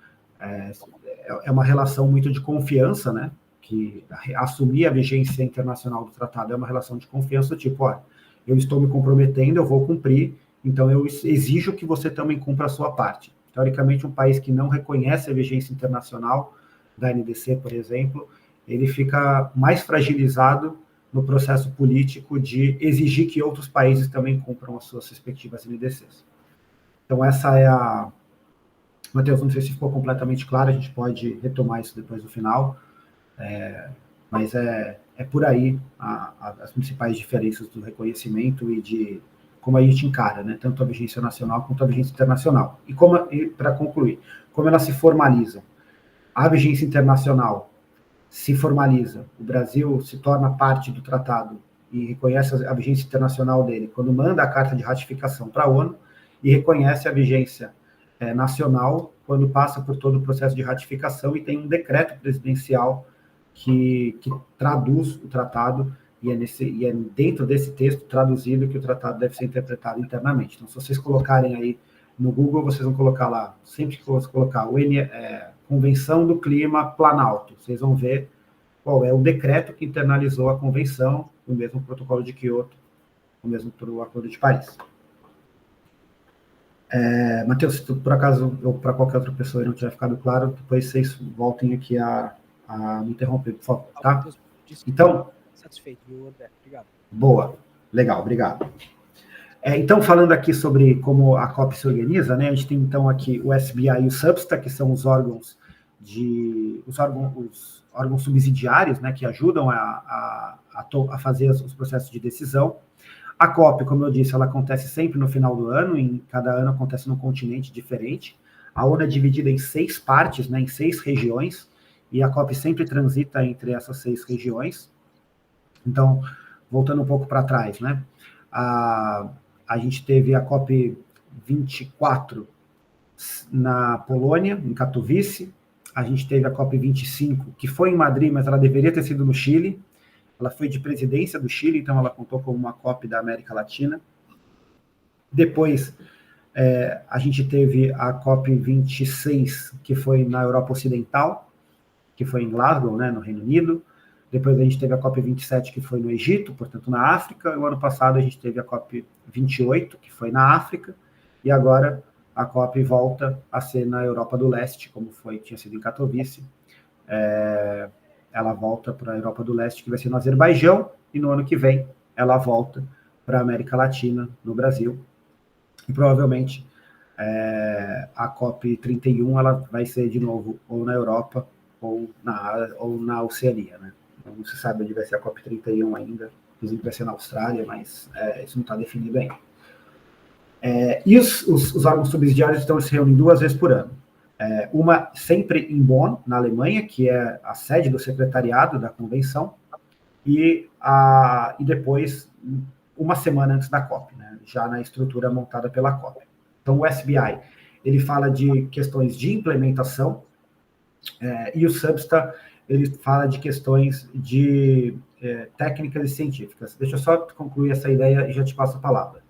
é uma relação muito de confiança, né? Que assumir a vigência internacional do tratado é uma relação de confiança, tipo, olha, eu estou me comprometendo, eu vou cumprir, então eu exijo que você também cumpra a sua parte. Teoricamente, um país que não reconhece a vigência internacional da NDC, por exemplo, ele fica mais fragilizado no processo político de exigir que outros países também cumpram as suas respectivas NDCs. Então, essa é a... Matheus, não sei se ficou completamente claro, a gente pode retomar isso depois do final, mas é por aí as principais diferenças do reconhecimento e de como a gente encara, né, tanto a vigência nacional quanto a vigência internacional. E para concluir, como ela se formaliza? A vigência internacional se formaliza, o Brasil se torna parte do tratado e reconhece a vigência internacional dele quando manda a carta de ratificação para a ONU e reconhece a vigência nacional quando passa por todo o processo de ratificação e tem um decreto presidencial que traduz o tratado e é dentro desse texto traduzido que o tratado deve ser interpretado internamente. Então, se vocês colocarem aí no Google, vocês vão colocar lá, sempre que você colocar Convenção do Clima Planalto, vocês vão ver qual é o decreto que internalizou a convenção, o mesmo protocolo de Quioto, o mesmo pro Acordo de Paris. Matheus, se por acaso ou para qualquer outra pessoa não tiver ficado claro, depois vocês voltem aqui a me interromper, por favor, tá? Então, satisfeito, viu, André? Obrigado. Boa, legal, obrigado. Então, falando aqui sobre como a COP se organiza, né, a gente tem então aqui o SBI e o SBSTA, que são os órgãos subsidiários, né, que ajudam a fazer os processos de decisão. A COP, como eu disse, ela acontece sempre no final do ano, em cada ano acontece num continente diferente. A ONU é dividida em 6 partes, né, em 6 regiões, e a COP sempre transita entre essas 6 regiões. Então, voltando um pouco para trás, né, a gente teve a COP 24 na Polônia, em Katowice. A gente teve a COP 25, que foi em Madrid, mas ela deveria ter sido no Chile. Ela foi de presidência do Chile, então ela contou como uma COP da América Latina. Depois, a gente teve a COP 26, que foi na Europa Ocidental, que foi em Glasgow, né, no Reino Unido. Depois a gente teve a COP 27, que foi no Egito, portanto na África. E o ano passado a gente teve a COP 28, que foi na África. E agora a COP volta a ser na Europa do Leste, como tinha sido em Katowice. Ela volta para a Europa do Leste, que vai ser no Azerbaijão. E no ano que vem ela volta para a América Latina, no Brasil. E provavelmente a COP 31 ela vai ser de novo ou na Europa ou na Oceania, né? Não se sabe onde vai ser a COP 31 ainda, dizem que vai ser na Austrália, mas isso não está definido ainda. E os órgãos subsidiários estão se reunindo 2 vezes por ano. Uma sempre em Bonn, na Alemanha, que é a sede do secretariado da convenção, e depois, uma semana antes da COP, né, já na estrutura montada pela COP. Então, o SBI, ele fala de questões de implementação, e o SBSTA, ele fala de questões de técnicas e científicas. Deixa eu só concluir essa ideia e já te passo a palavra.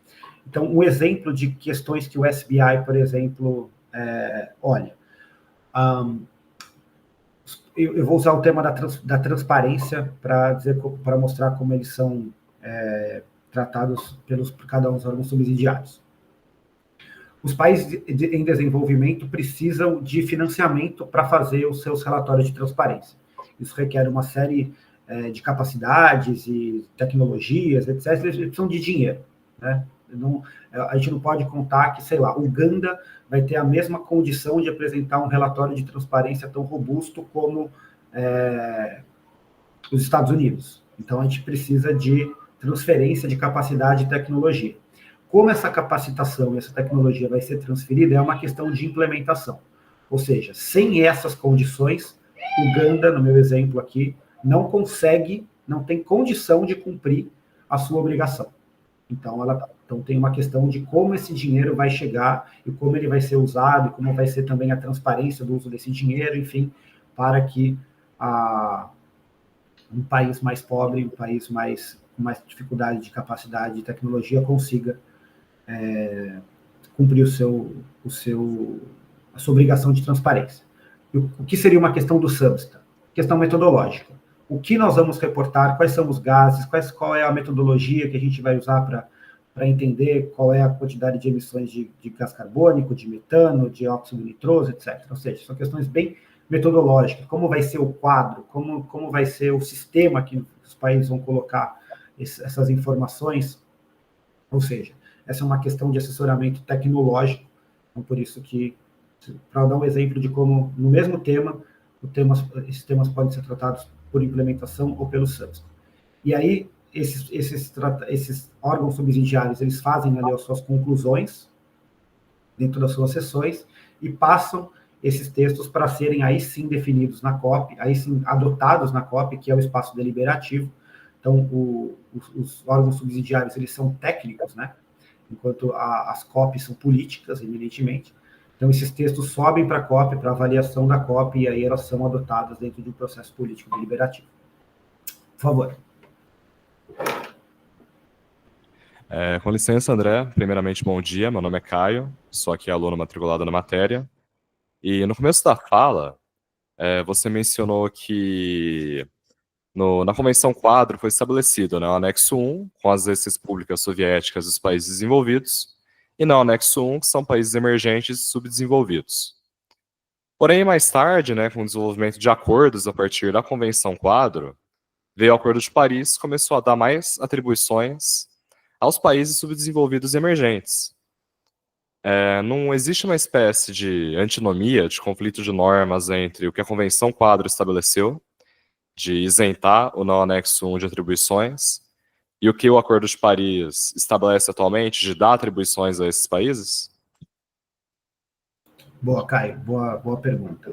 Então, um exemplo de questões que o SBI, por exemplo, olha, eu vou usar o tema da transparência para mostrar como eles são tratados por cada um dos órgãos subsidiários. Os países em desenvolvimento precisam de financiamento para fazer os seus relatórios de transparência. Isso requer uma série de capacidades e tecnologias, etc. Eles precisam de dinheiro, né? A gente não pode contar que, sei lá, Uganda vai ter a mesma condição de apresentar um relatório de transparência tão robusto como os Estados Unidos. Então, a gente precisa de transferência de capacidade e tecnologia. Como essa capacitação e essa tecnologia vai ser transferida é uma questão de implementação. Ou seja, sem essas condições, Uganda, no meu exemplo aqui, não tem condição de cumprir a sua obrigação. Então, tem uma questão de como esse dinheiro vai chegar e como ele vai ser usado, e como vai ser também a transparência do uso desse dinheiro, enfim, para que um país mais pobre, um país com mais dificuldade de capacidade de tecnologia consiga cumprir a sua obrigação de transparência. O que seria uma questão do SAMSTA? Questão metodológica. O que nós vamos reportar, quais são os gases, qual é a metodologia que a gente vai usar para entender qual é a quantidade de emissões de gás carbônico, de metano, de óxido nitroso, etc. Ou seja, são questões bem metodológicas. Como vai ser o quadro, como vai ser o sistema que os países vão colocar essas informações. Ou seja, essa é uma questão de assessoramento tecnológico. Então, por isso que, para dar um exemplo de como, no mesmo tema, esses temas podem ser tratados por implementação ou pelo SAMSTA. E aí, esses órgãos subsidiários, eles fazem ali as suas conclusões dentro das suas sessões e passam esses textos para serem aí sim definidos na COP, aí sim adotados na COP, que é o espaço deliberativo. Então, os órgãos subsidiários, eles são técnicos, né? Enquanto as COPs são políticas, evidentemente. Então, esses textos sobem para a COP, para avaliação da COP, e aí elas são adotadas dentro de um processo político deliberativo. Por favor. Com licença, André. Primeiramente, bom dia. Meu nome é Caio, sou aqui aluno matriculado na matéria. E no começo da fala, você mencionou que na Convenção Quadro foi estabelecido, né, o anexo 1, com as exercícias públicas soviéticas dos países desenvolvidos, e no anexo 1, que são países emergentes e subdesenvolvidos. Porém, mais tarde, né, com o desenvolvimento de acordos a partir da Convenção Quadro, veio o Acordo de Paris, começou a dar mais atribuições aos países subdesenvolvidos e emergentes. Não existe uma espécie de antinomia, de conflito de normas entre o que a Convenção Quadro estabeleceu, de isentar o não anexo 1 de atribuições, e o que o Acordo de Paris estabelece atualmente de dar atribuições a esses países? Boa, Caio, boa pergunta.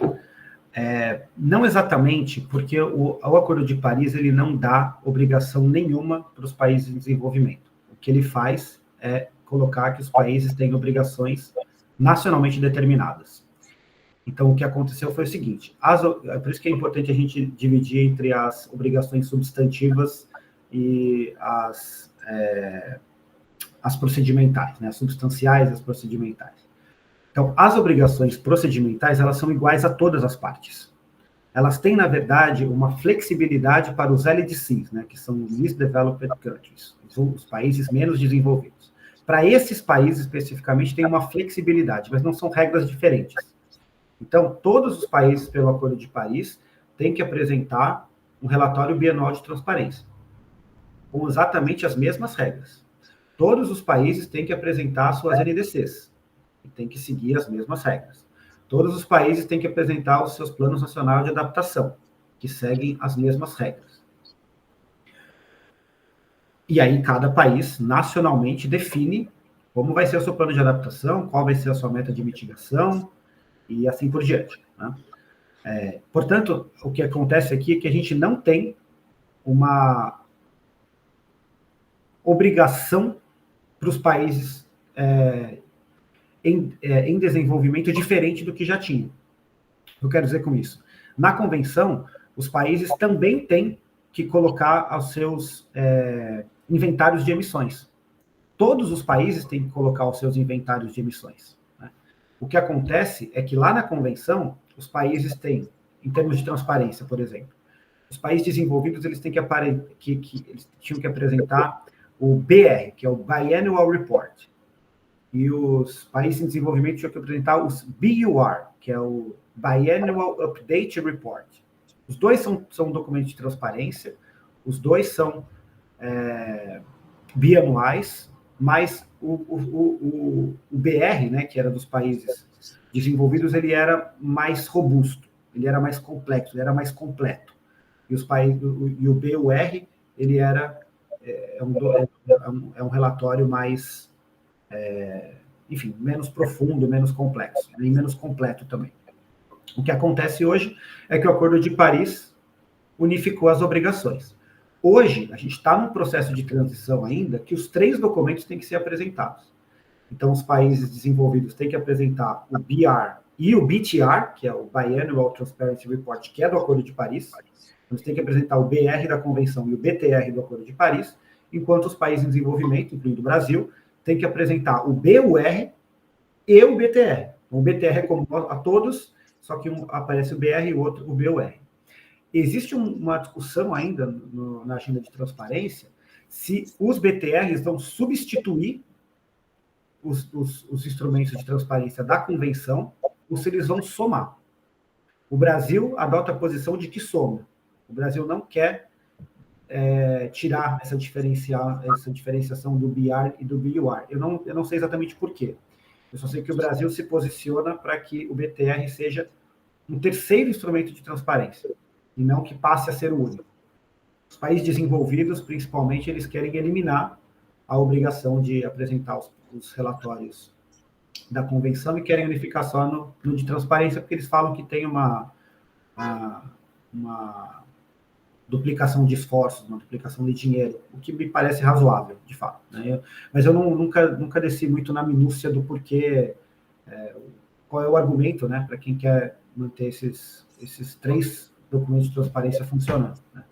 Não exatamente, porque o Acordo de Paris ele não dá obrigação nenhuma para os países em desenvolvimento. O que ele faz é colocar que os países têm obrigações nacionalmente determinadas. Então, o que aconteceu foi o seguinte, por isso que é importante a gente dividir entre as obrigações substantivas e as procedimentais, né, as substanciais e as procedimentais. Então, as obrigações procedimentais, elas são iguais a todas as partes. Elas têm, na verdade, uma flexibilidade para os LDCs, né, que são Least Developed Countries, os países menos desenvolvidos. Para esses países, especificamente, tem uma flexibilidade, mas não são regras diferentes. Então, todos os países, pelo Acordo de Paris, têm que apresentar um relatório bianual de transparência, com exatamente as mesmas regras. Todos os países têm que apresentar suas NDCs, e têm que seguir as mesmas regras. Todos os países têm que apresentar os seus planos nacionais de adaptação, que seguem as mesmas regras. E aí, cada país, nacionalmente, define como vai ser o seu plano de adaptação, qual vai ser a sua meta de mitigação, e assim por diante. Né? Portanto, o que acontece aqui é que a gente não tem uma obrigação para os países em desenvolvimento diferente do que já tinham. O que eu quero dizer com isso? Na convenção, os países também têm que colocar os seus inventários de emissões. Todos os países têm que colocar os seus inventários de emissões. O que acontece é que lá na convenção, os países têm, em termos de transparência, por exemplo, os países desenvolvidos eles tinham que apresentar o BR, que é o Biannual Report, e os países em desenvolvimento tinham que apresentar os BUR, que é o Biannual Update Report. Os dois são documentos de transparência, os dois são bianuais, mas o BR, né, que era dos países desenvolvidos, ele era mais robusto, ele era mais complexo, ele era mais completo. e o BUR, ele é um relatório mais, enfim, menos profundo, menos complexo, e menos completo também. O que acontece hoje é que o Acordo de Paris unificou as obrigações. Hoje, a gente está num processo de transição ainda que os 3 documentos têm que ser apresentados. Então, os países desenvolvidos têm que apresentar o BR e o BTR, que é o Biannual Transparency Report, que é do Acordo de Paris. Eles têm que apresentar o BR da Convenção e o BTR do Acordo de Paris, enquanto os países em desenvolvimento, incluindo o Brasil, têm que apresentar o BUR e o BTR. O BTR é comum a todos, só que um aparece o BR e o outro o BUR. Existe uma discussão ainda na agenda de transparência se os BTRs vão substituir os instrumentos de transparência da Convenção ou se eles vão somar. O Brasil adota a posição de que soma. O Brasil não quer tirar essa diferenciação do BR e do BUR. Eu não sei exatamente por quê. Eu só sei que o Brasil se posiciona para que o BTR seja um terceiro instrumento de transparência, e não que passe a ser o único. Os países desenvolvidos, principalmente, eles querem eliminar a obrigação de apresentar os relatórios da Convenção e querem unificar só no de transparência, porque eles falam que tem uma duplicação de esforços, uma duplicação de dinheiro, o que me parece razoável, de fato. Né? Mas eu nunca desci muito na minúcia do porquê, qual é o argumento, né, para quem quer manter esses 3 documentos de transparência funcionando. Né?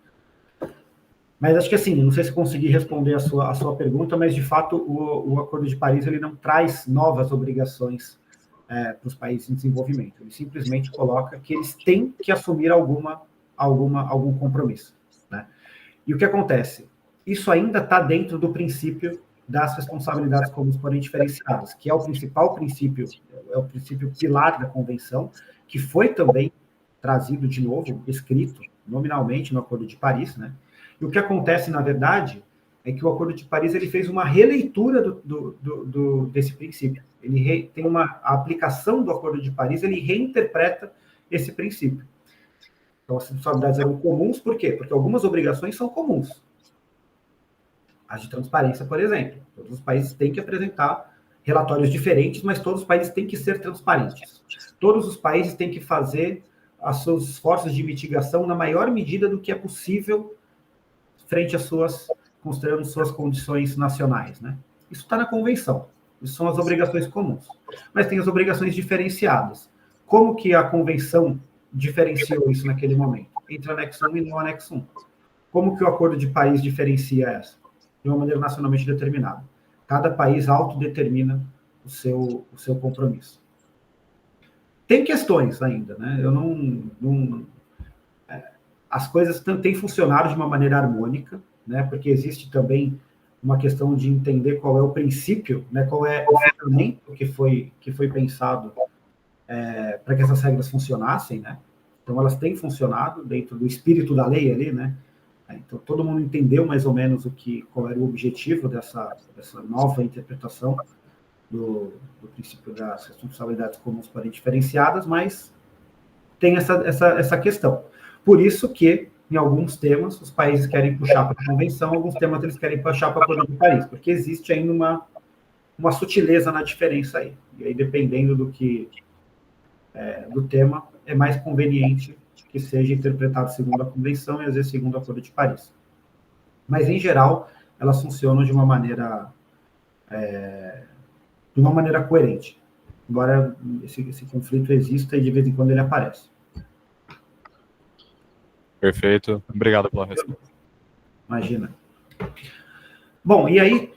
Mas acho que assim, não sei se consegui responder a sua pergunta, mas de fato o Acordo de Paris ele não traz novas obrigações para os países em desenvolvimento. Ele simplesmente coloca que eles têm que assumir algum compromisso. Né? E o que acontece? Isso ainda está dentro do princípio das responsabilidades comuns, porém diferenciadas, que é o principal princípio, é o princípio pilar da Convenção, que foi também trazido de novo, escrito nominalmente no Acordo de Paris, né? E o que acontece, na verdade, é que o Acordo de Paris ele fez uma releitura desse princípio. Ele tem a aplicação do Acordo de Paris, ele reinterpreta esse princípio. Então, as responsabilidades eram comuns, por quê? Porque algumas obrigações são comuns. As de transparência, por exemplo. Todos os países têm que apresentar relatórios diferentes, mas todos os países têm que ser transparentes. Todos os países têm que fazer os seus esforços de mitigação na maior medida do que é possível frente às considerando suas condições nacionais, né? Isso está na Convenção. Isso são as obrigações comuns. Mas tem as obrigações diferenciadas. Como que a Convenção diferenciou isso naquele momento? Entre o anexo 1 e no anexo 1. Como que o Acordo de Paris diferencia essa? De uma maneira nacionalmente determinada. Cada país autodetermina o seu compromisso. Tem questões ainda, né? As coisas têm funcionado de uma maneira harmônica, né? Porque existe também uma questão de entender qual é o princípio, né? Qual é o fundamento que foi pensado para que essas regras funcionassem, né? Então, elas têm funcionado dentro do espírito da lei ali, né? Então, todo mundo entendeu mais ou menos qual era o objetivo dessa nova interpretação do princípio das responsabilidades comuns, porém diferenciadas, mas tem essa questão. Por isso que, em alguns temas, os países querem puxar para a Convenção, alguns temas eles querem puxar para o Acordo de Paris, porque existe ainda uma sutileza na diferença aí. E aí, dependendo do tema, é mais conveniente que seja interpretado segundo a Convenção e, às vezes, segundo o Acordo de Paris. Mas, em geral, elas funcionam de uma maneira coerente, embora esse conflito exista e, de vez em quando, ele aparece. Perfeito. Obrigado pela resposta. Imagina. Bom, e aí,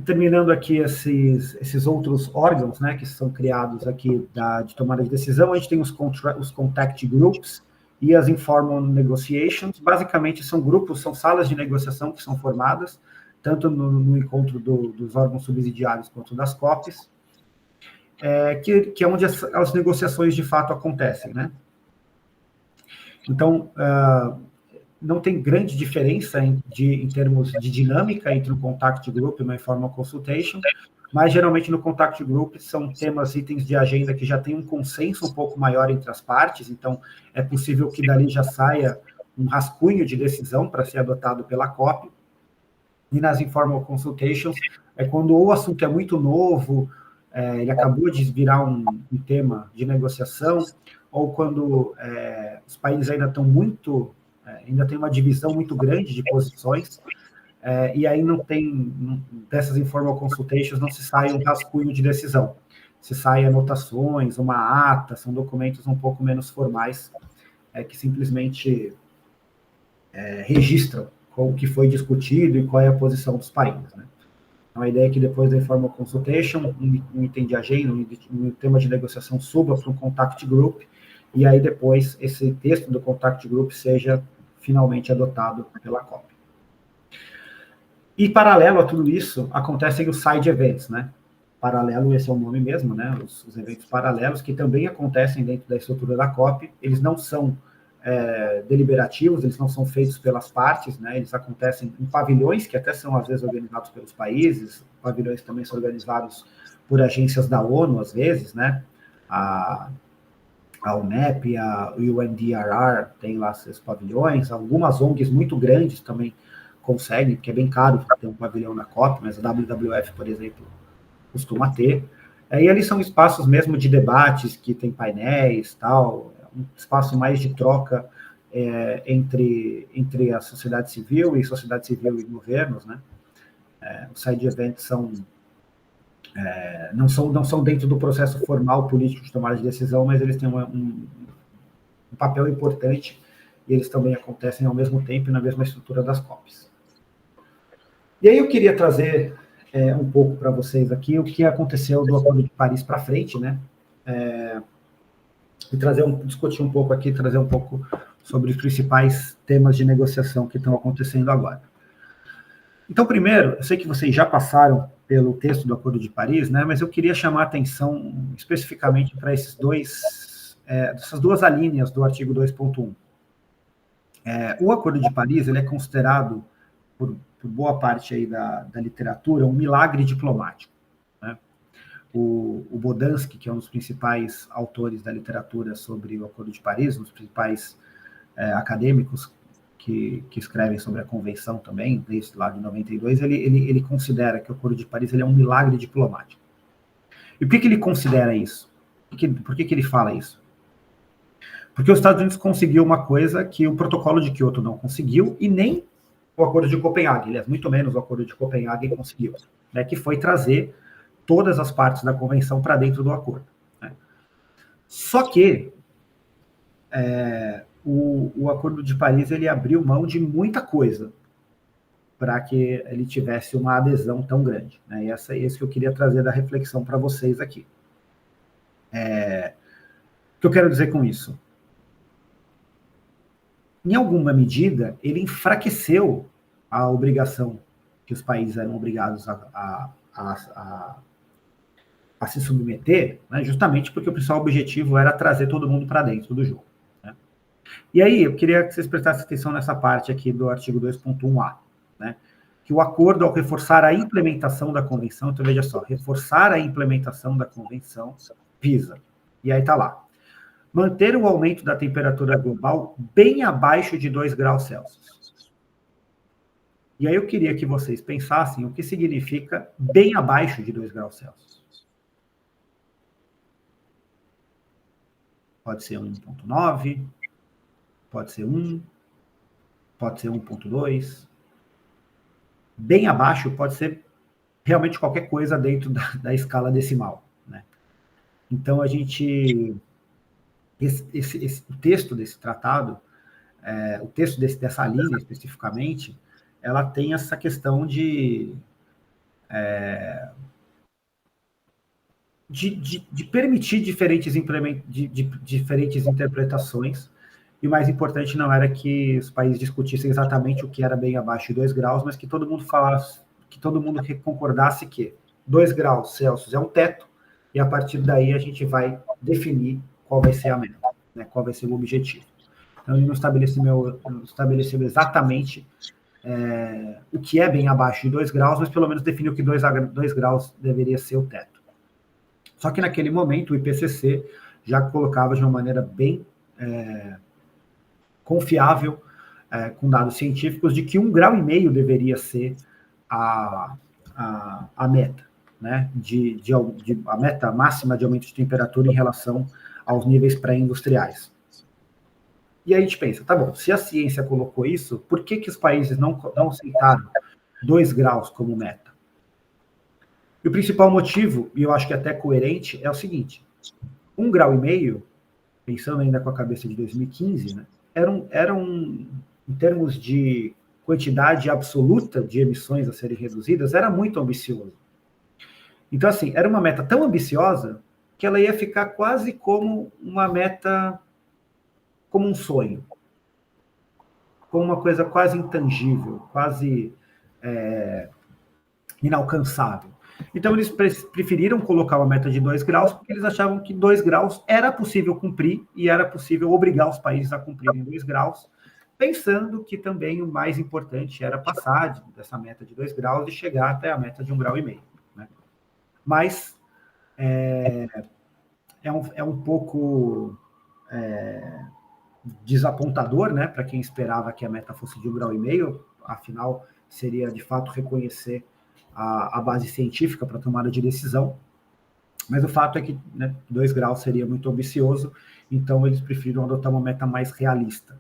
terminando aqui esses outros órgãos, né, que são criados aqui de tomada de decisão, a gente tem os contact groups e as informal negotiations. Basicamente, são grupos, são salas de negociação que são formadas, tanto no encontro dos órgãos subsidiários quanto das COPs, que é onde as negociações de fato acontecem, né? Então, não tem grande diferença em termos de dinâmica entre um contact group e uma informal consultation, mas geralmente no contact group são temas, itens de agenda que já tem um consenso um pouco maior entre as partes, então é possível que dali já saia um rascunho de decisão para ser adotado pela COP, e nas informal consultations é quando o assunto é muito novo, ele acabou de virar um tema de negociação, ou quando os países ainda estão ainda tem uma divisão muito grande de posições, e aí dessas informal consultations não se sai um rascunho de decisão, se sai anotações, uma ata, são documentos um pouco menos formais, que simplesmente registram o que foi discutido e qual é a posição dos países, né? Então, a ideia é que depois da informal consultation, um item de agenda, um tema de negociação suba para um contact group, e aí depois esse texto do contact group seja finalmente adotado pela COP. E paralelo a tudo isso, acontecem os side events, né? Paralelo, esse é o nome mesmo, né? Os eventos paralelos, que também acontecem dentro da estrutura da COP, eles não são deliberativos, eles não são feitos pelas partes, né? Eles acontecem em pavilhões, que até são, às vezes, organizados pelos países, pavilhões também são organizados por agências da ONU, às vezes, né? A UNEP, a UNDRR tem lá seus pavilhões, algumas ONGs muito grandes também conseguem, porque é bem caro ter um pavilhão na COP, mas a WWF, por exemplo, costuma ter. E ali são espaços mesmo de debates, que tem painéis, tal, um espaço mais de troca entre a sociedade civil e governos, né? Os side events não são dentro do processo formal político de tomada de decisão, mas eles têm um papel importante, e eles também acontecem ao mesmo tempo e na mesma estrutura das COPs. E aí eu queria trazer um pouco para vocês aqui o que aconteceu do Acordo de Paris para frente, né? E discutir um pouco aqui, trazer um pouco sobre os principais temas de negociação que estão acontecendo agora. Então, primeiro, eu sei que vocês já passaram pelo texto do Acordo de Paris, né? Mas eu queria chamar a atenção especificamente para essas duas alíneas do artigo 2.1. O Acordo de Paris, ele é considerado, por boa parte aí da literatura, um milagre diplomático, né? O Bodansky, que é um dos principais autores da literatura sobre o Acordo de Paris, um dos principais acadêmicos que escrevem sobre a Convenção também, desde lá de 92, ele considera que o Acordo de Paris ele é um milagre diplomático. E por que ele considera isso? Por que ele fala isso? Porque os Estados Unidos conseguiu uma coisa que o Protocolo de Kyoto não conseguiu, e nem o Acordo de Copenhague, aliás, muito menos o Acordo de Copenhague conseguiu, né, que foi trazer todas as partes da Convenção para dentro do acordo, né? Só que o Acordo de Paris ele abriu mão de muita coisa para que ele tivesse uma adesão tão grande, né? E esse que eu queria trazer da reflexão para vocês aqui. O que eu quero dizer com isso? Em alguma medida, ele enfraqueceu a obrigação que os países eram obrigados a se submeter, né, justamente porque o principal objetivo era trazer todo mundo para dentro do jogo, né? E aí, eu queria que vocês prestassem atenção nessa parte aqui do artigo 2.1a, né, que o acordo, ao reforçar a implementação da Convenção, então veja só, reforçar a implementação da Convenção visa, e aí está lá, manter o aumento da temperatura global bem abaixo de 2 graus Celsius. E aí eu queria que vocês pensassem o que significa bem abaixo de 2 graus Celsius. Pode ser 1,9, pode ser 1, pode ser 1,2. Bem abaixo pode ser realmente qualquer coisa dentro da escala decimal, né? Então, o texto desse tratado, o texto dessa linha especificamente, ela tem essa questão de permitir diferentes interpretações, e o mais importante não era que os países discutissem exatamente o que era bem abaixo de 2 graus, mas que todo mundo falasse, que todo mundo concordasse que 2 graus Celsius é um teto, e a partir daí a gente vai definir qual vai ser a meta, né, qual vai ser o objetivo. Então, ele não estabeleceu exatamente o que é bem abaixo de 2 graus, mas pelo menos definiu que 2 graus deveria ser o teto. Só que naquele momento o IPCC já colocava de uma maneira bem confiável com dados científicos de que 1,5 grau deveria ser a meta, né, a meta máxima de aumento de temperatura em relação aos níveis pré-industriais. E aí a gente pensa, tá bom, se a ciência colocou isso, por que os países não aceitaram 2 graus como meta? E o principal motivo, e eu acho que é até coerente, é o seguinte: 1,5 grau, pensando ainda com a cabeça de 2015, né, era em termos de quantidade absoluta de emissões a serem reduzidas, era muito ambicioso. Então, assim, era uma meta tão ambiciosa que ela ia ficar quase como uma meta, como um sonho, como uma coisa quase intangível, quase inalcançável. Então, eles preferiram colocar uma meta de 2 graus, porque eles achavam que 2 graus era possível cumprir e era possível obrigar os países a cumprirem 2 graus, pensando que também o mais importante era passar dessa meta de 2 graus e chegar até a meta de 1,5 grau. Né? Mas é um pouco desapontador, né, para quem esperava que a meta fosse de 1,5 grau, afinal, seria de fato reconhecer a base científica para a tomada de decisão, mas o fato é que, né, 2 graus seria muito ambicioso, então eles preferiram adotar uma meta mais realista,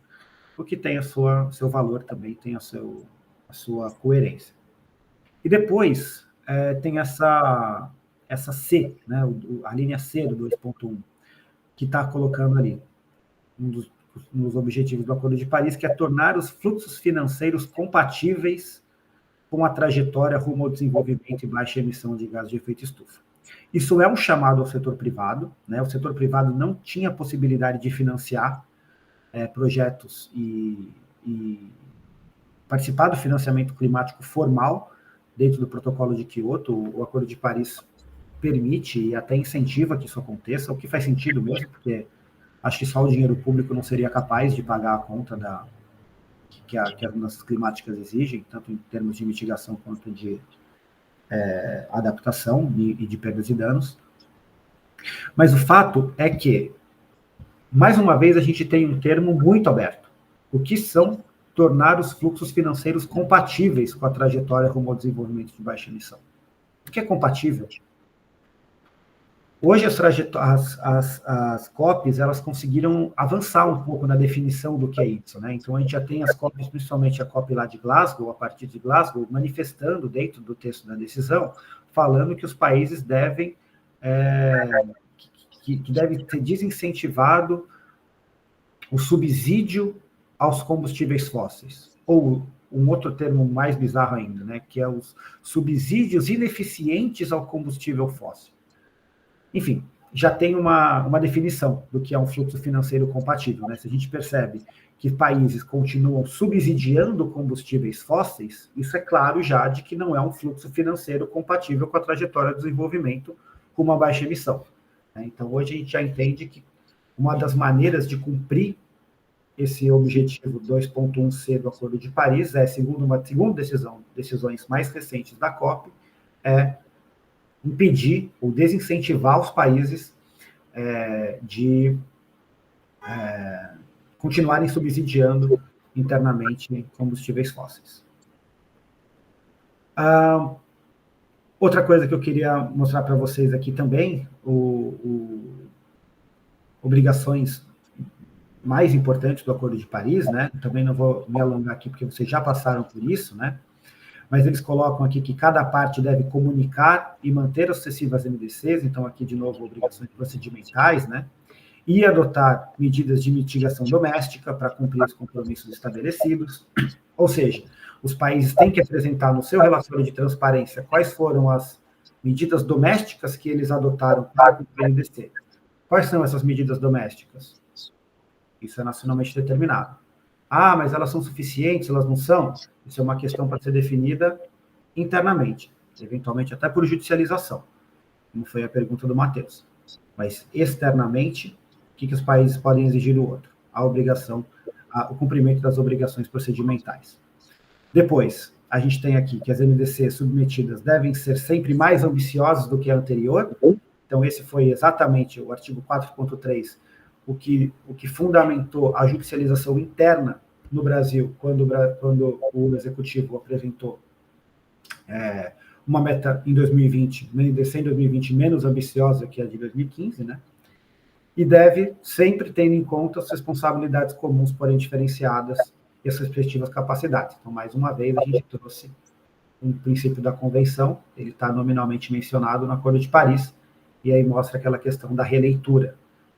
o que tem seu valor também, tem a sua coerência. E depois tem essa C, né, a linha C do 2.1, que está colocando ali um dos objetivos do Acordo de Paris, que é tornar os fluxos financeiros compatíveis com a trajetória rumo ao desenvolvimento e baixa emissão de gases de efeito estufa. Isso é um chamado ao setor privado, né? O setor privado não tinha possibilidade de financiar projetos e participar do financiamento climático formal dentro do protocolo de Kyoto. O Acordo de Paris permite e até incentiva que isso aconteça, o que faz sentido mesmo, porque acho que só o dinheiro público não seria capaz de pagar a conta que as mudanças climáticas exigem, tanto em termos de mitigação quanto de adaptação e de perdas e danos. Mas o fato é que, mais uma vez, a gente tem um termo muito aberto. O que são tornar os fluxos financeiros compatíveis com a trajetória rumo ao desenvolvimento de baixa emissão? O que é compatível? Hoje as COPs, elas conseguiram avançar um pouco na definição do que é isso, né? Então a gente já tem as COPs, principalmente a COP lá de Glasgow, a partir de Glasgow, manifestando dentro do texto da decisão, falando que os países devem que deve ser desincentivado o subsídio aos combustíveis fósseis, ou um outro termo mais bizarro ainda, né? Que é os subsídios ineficientes ao combustível fóssil. Enfim, já tem uma definição do que é um fluxo financeiro compatível, né? Se a gente percebe que países continuam subsidiando combustíveis fósseis, isso é claro já de que não é um fluxo financeiro compatível com a trajetória do desenvolvimento com uma baixa emissão. Então, hoje a gente já entende que uma das maneiras de cumprir esse objetivo 2.1c do Acordo de Paris segundo decisões mais recentes da COP, impedir ou desincentivar os países de continuarem subsidiando internamente combustíveis fósseis. Outra coisa que eu queria mostrar para vocês aqui também, obrigações mais importantes do Acordo de Paris, né? Também não vou me alongar aqui, porque vocês já passaram por isso, né? Mas eles colocam aqui que cada parte deve comunicar e manter as sucessivas NDCs, então aqui, de novo, obrigações procedimentais, né? E adotar medidas de mitigação doméstica para cumprir os compromissos estabelecidos. Ou seja, os países têm que apresentar no seu relatório de transparência quais foram as medidas domésticas que eles adotaram para cumprir o NDC. Quais são essas medidas domésticas? Isso é nacionalmente determinado. Ah, mas elas são suficientes, elas não são? Isso é uma questão para ser definida internamente, eventualmente até por judicialização, como foi a pergunta do Matheus. Mas externamente, o que os países podem exigir do outro? O cumprimento das obrigações procedimentais. Depois, a gente tem aqui que as NDCs submetidas devem ser sempre mais ambiciosas do que a anterior. Então, esse foi exatamente o artigo 4.3, o que fundamentou a judicialização interna no Brasil, quando o executivo apresentou uma meta em 2020, em 2020 menos ambiciosa que a de 2015, né? E deve sempre ter em conta as responsabilidades comuns, porém diferenciadas, e as respectivas capacidades. Então, mais uma vez, a gente trouxe um princípio da convenção, ele está nominalmente mencionado no Acordo de Paris, e aí mostra aquela questão da releitura,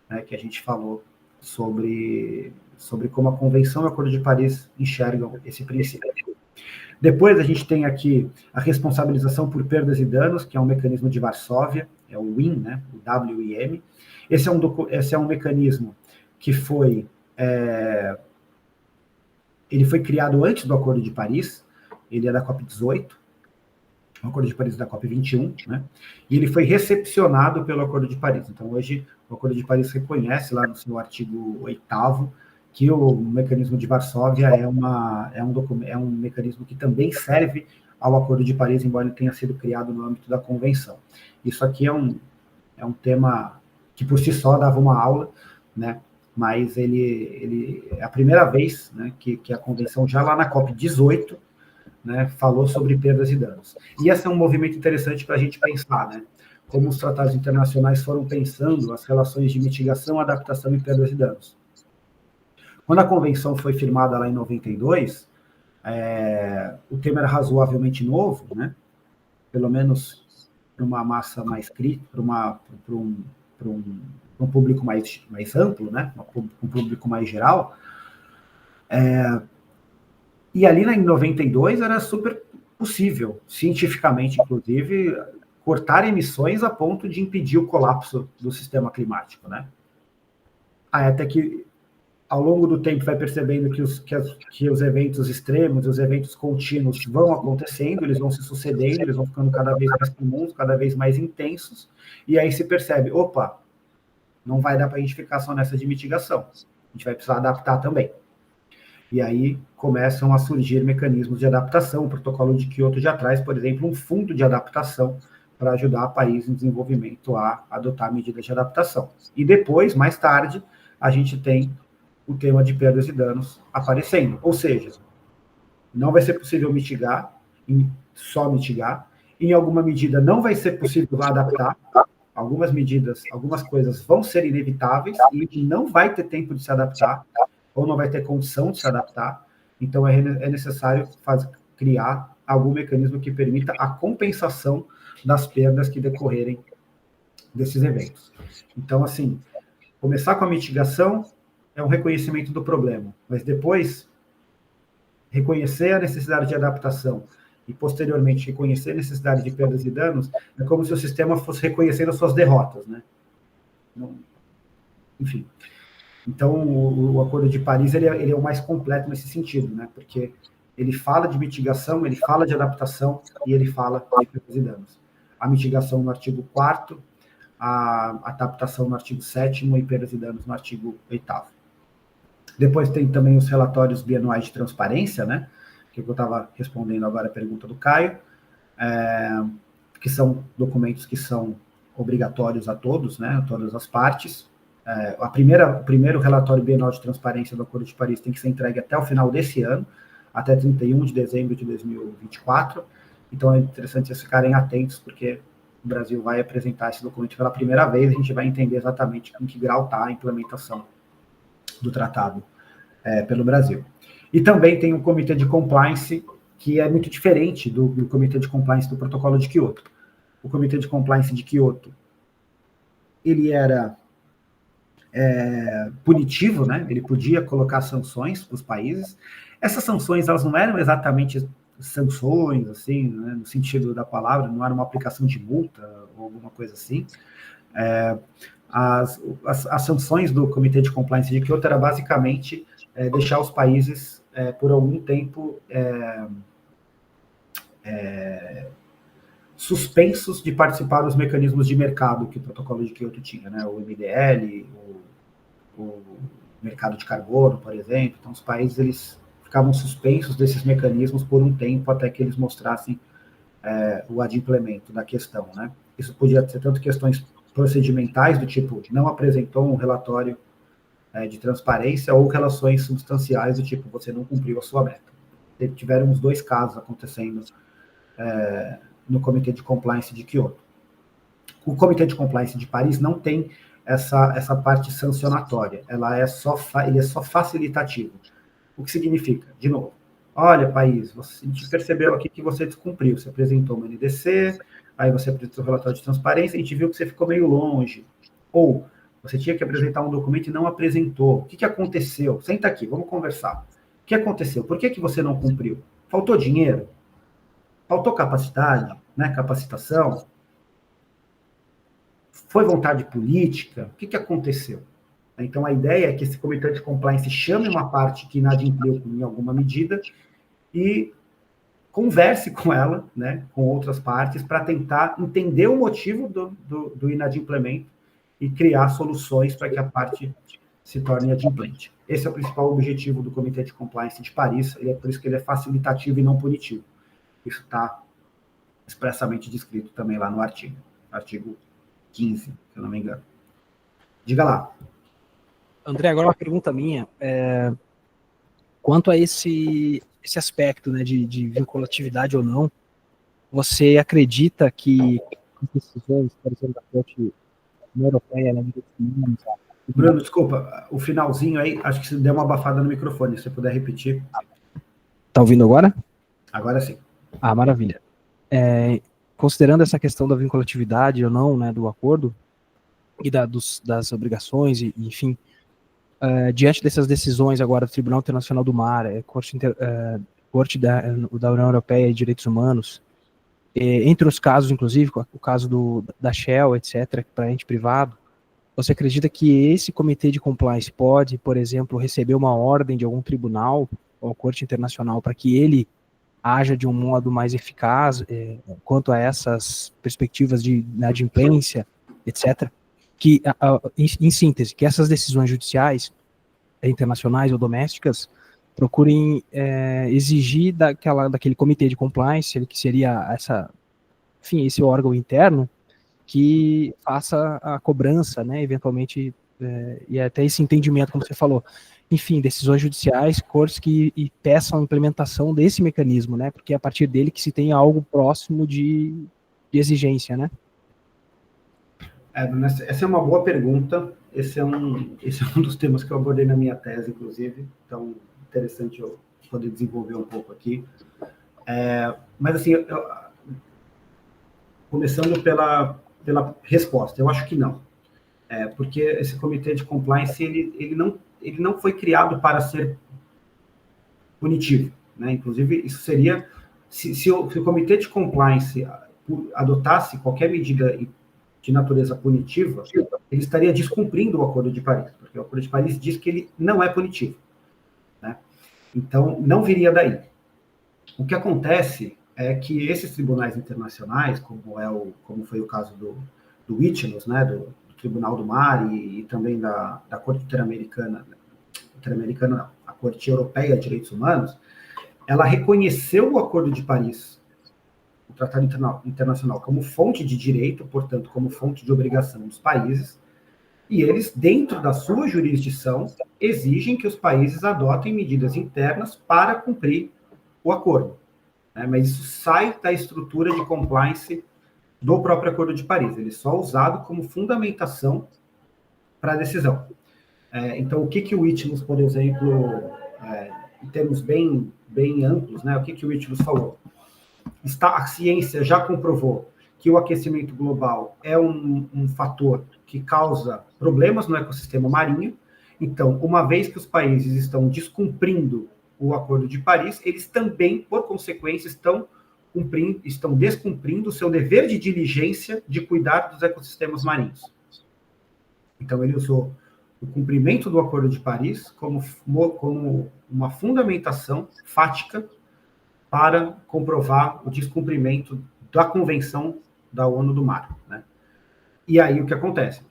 né, que a gente falou sobre como a convenção e o Acordo de Paris enxergam esse princípio. Depois a gente tem aqui a responsabilização por perdas e danos, que é um mecanismo de Varsóvia, é o WIM, né, o WIM. Esse é um mecanismo que ele foi criado antes do Acordo de Paris, ele é da COP18, o Acordo de Paris é da COP21, né? E ele foi recepcionado pelo Acordo de Paris. Então, hoje, o Acordo de Paris reconhece, lá no seu artigo 8º, que o mecanismo de Varsóvia é um mecanismo que também serve ao Acordo de Paris, embora ele tenha sido criado no âmbito da Convenção. Isso aqui é um tema que, por si só, dava uma aula, né? Mas ele é a primeira vez, né, que a Convenção, já lá na COP18, né, falou sobre perdas e danos. E esse é um movimento interessante para a gente pensar, né? Como os tratados internacionais foram pensando as relações de mitigação, adaptação e perdas e danos. Quando a Convenção foi firmada lá em 92, o tema era razoavelmente novo, né? Pelo menos para uma massa mais crítica, para um público mais amplo, né? Um público mais geral. E ali em 92 era super possível, cientificamente, inclusive, cortar emissões a ponto de impedir o colapso do sistema climático, né? Até que, ao longo do tempo, vai percebendo que os eventos extremos, os eventos contínuos vão acontecendo, eles vão se sucedendo, eles vão ficando cada vez mais comuns, cada vez mais intensos, e aí se percebe, opa, não vai dar para a gente ficar só nessa de mitigação, a gente vai precisar adaptar também. E aí começam a surgir mecanismos de adaptação. O protocolo de Kyoto já traz, por exemplo, um fundo de adaptação para ajudar países em desenvolvimento a adotar medidas de adaptação. E depois, mais tarde, a gente tem o tema de perdas e danos aparecendo. Ou seja, não vai ser possível mitigar, só mitigar. Em alguma medida não vai ser possível adaptar. Algumas medidas, algumas coisas vão ser inevitáveis e não vai ter tempo de se adaptar, ou não vai ter condição de se adaptar, então é necessário criar algum mecanismo que permita a compensação das perdas que decorrerem desses eventos. Então, assim, começar com a mitigação é um reconhecimento do problema, mas depois reconhecer a necessidade de adaptação e, posteriormente, reconhecer a necessidade de perdas e danos, é como se o sistema fosse reconhecendo as suas derrotas, né? Enfim. Então, o Acordo de Paris ele é o mais completo nesse sentido, né? Porque ele fala de mitigação, ele fala de adaptação e ele fala de perdas e danos. A mitigação no artigo 4º, a adaptação no artigo 7º e perdas e danos no artigo 8º. Depois tem também os relatórios bianuais de transparência, né? Que eu estava respondendo agora a pergunta do Caio, que são documentos que são obrigatórios a todos, né? A todas as partes. O primeiro relatório bienal de transparência do Acordo de Paris tem que ser entregue até o final desse ano, até 31 de dezembro de 2024. Então, é interessante vocês ficarem atentos, porque o Brasil vai apresentar esse documento pela primeira vez, a gente vai entender exatamente em que grau está a implementação do tratado pelo Brasil. E também tem um comitê de compliance, que é muito diferente do comitê de compliance do protocolo de Kyoto. O comitê de compliance de Kyoto, ele era punitivo, né? Ele podia colocar sanções para os países. Essas sanções, elas não eram exatamente sanções, assim, né, no sentido da palavra, não era uma aplicação de multa ou alguma coisa assim. As sanções do Comitê de Compliance de Kyoto era basicamente deixar os países por algum tempo suspensos de participar dos mecanismos de mercado que o protocolo de Kyoto tinha, né? O MDL, o mercado de carbono, por exemplo. Então, os países eles ficavam suspensos desses mecanismos por um tempo até que eles mostrassem o adimplemento da questão, né? Isso podia ser tanto questões procedimentais, do tipo, não apresentou um relatório de transparência ou relações substanciais do tipo, você não cumpriu a sua meta. Tiveram os 2 casos acontecendo no Comitê de Compliance de Kyoto. O Comitê de Compliance de Paris não tem essa parte sancionatória, ele é só facilitativo. O que significa? De novo, olha, país, a gente percebeu aqui que você descumpriu, você apresentou uma NDC, aí você apresentou o relatório de transparência, a gente viu que você ficou meio longe, ou você tinha que apresentar um documento e não apresentou. O que aconteceu? Senta aqui, vamos conversar. O que aconteceu? Por que você não cumpriu? Faltou dinheiro? Faltou capacidade, né? Capacitação? Foi vontade política? O que aconteceu? Então, a ideia é que esse comitê de compliance chame uma parte que inadimpliu em alguma medida e converse com ela, né, com outras partes, para tentar entender o motivo do inadimplemento e criar soluções para que a parte se torne adimplente. Esse é o principal objetivo do Comitê de Compliance de Paris, e é por isso que ele é facilitativo e não punitivo. Isso está expressamente descrito também lá no artigo 15, se eu não me engano. Diga lá. André, agora uma pergunta minha. Quanto a esse aspecto, né, de vinculatividade ou não, você acredita que as decisões, por exemplo, da Corte Europeia, né, Bruno, desculpa, o finalzinho aí, acho que você deu uma abafada no microfone, se você puder repetir. Tá ouvindo agora? Agora sim. Ah, maravilha. Considerando essa questão da vinculatividade ou não, né, do acordo e das obrigações, e enfim, diante dessas decisões agora do Tribunal Internacional do Mar, Corte da União Europeia de Direitos Humanos, entre os casos, inclusive, o caso da Shell, etc., para ente privado, você acredita que esse comitê de compliance pode, por exemplo, receber uma ordem de algum tribunal ou Corte Internacional para que ele haja de um modo mais eficaz quanto a essas perspectivas de inadimplência, etc., que, em síntese, que essas decisões judiciais, internacionais ou domésticas, procurem exigir daquele comitê de compliance, que seria esse órgão interno, que faça a cobrança, né, eventualmente, e até esse entendimento, como você falou, enfim, decisões judiciais, cortes que peçam a implementação desse mecanismo, né, porque é a partir dele que se tem algo próximo de exigência, né? Essa é uma boa pergunta, esse é um dos temas que eu abordei na minha tese, inclusive, então interessante eu poder desenvolver um pouco aqui. Mas assim, começando pela resposta, eu acho que não. Porque esse comitê de compliance, ele não foi criado para ser punitivo, né? Inclusive, isso seria, se o comitê de compliance adotasse qualquer medida de natureza punitiva, ele estaria descumprindo o Acordo de Paris, porque o Acordo de Paris diz que ele não é punitivo, né? Então, não viria daí. O que acontece é que esses tribunais internacionais, como foi o caso do ITNOS, né, do Tribunal do Mar e também da Corte Interamericana não, a Corte Europeia de Direitos Humanos, ela reconheceu o Acordo de Paris, o Tratado Internacional, como fonte de direito, portanto, como fonte de obrigação dos países, e eles, dentro da sua jurisdição, exigem que os países adotem medidas internas para cumprir o acordo. Mas isso sai da estrutura de compliance do próprio Acordo de Paris. Ele é só usado como fundamentação para a decisão. Então, o que o ITNOS, por exemplo, em termos bem amplos, né, o que o ITNOS falou? A ciência já comprovou que o aquecimento global é um fator que causa problemas no ecossistema marinho. Então, uma vez que os países estão descumprindo o Acordo de Paris, eles também, por consequência, estão descumprindo o seu dever de diligência de cuidar dos ecossistemas marinhos. Então, ele usou o cumprimento do Acordo de Paris como uma fundamentação fática para comprovar o descumprimento da Convenção da ONU do Mar, né? E aí, o que acontece?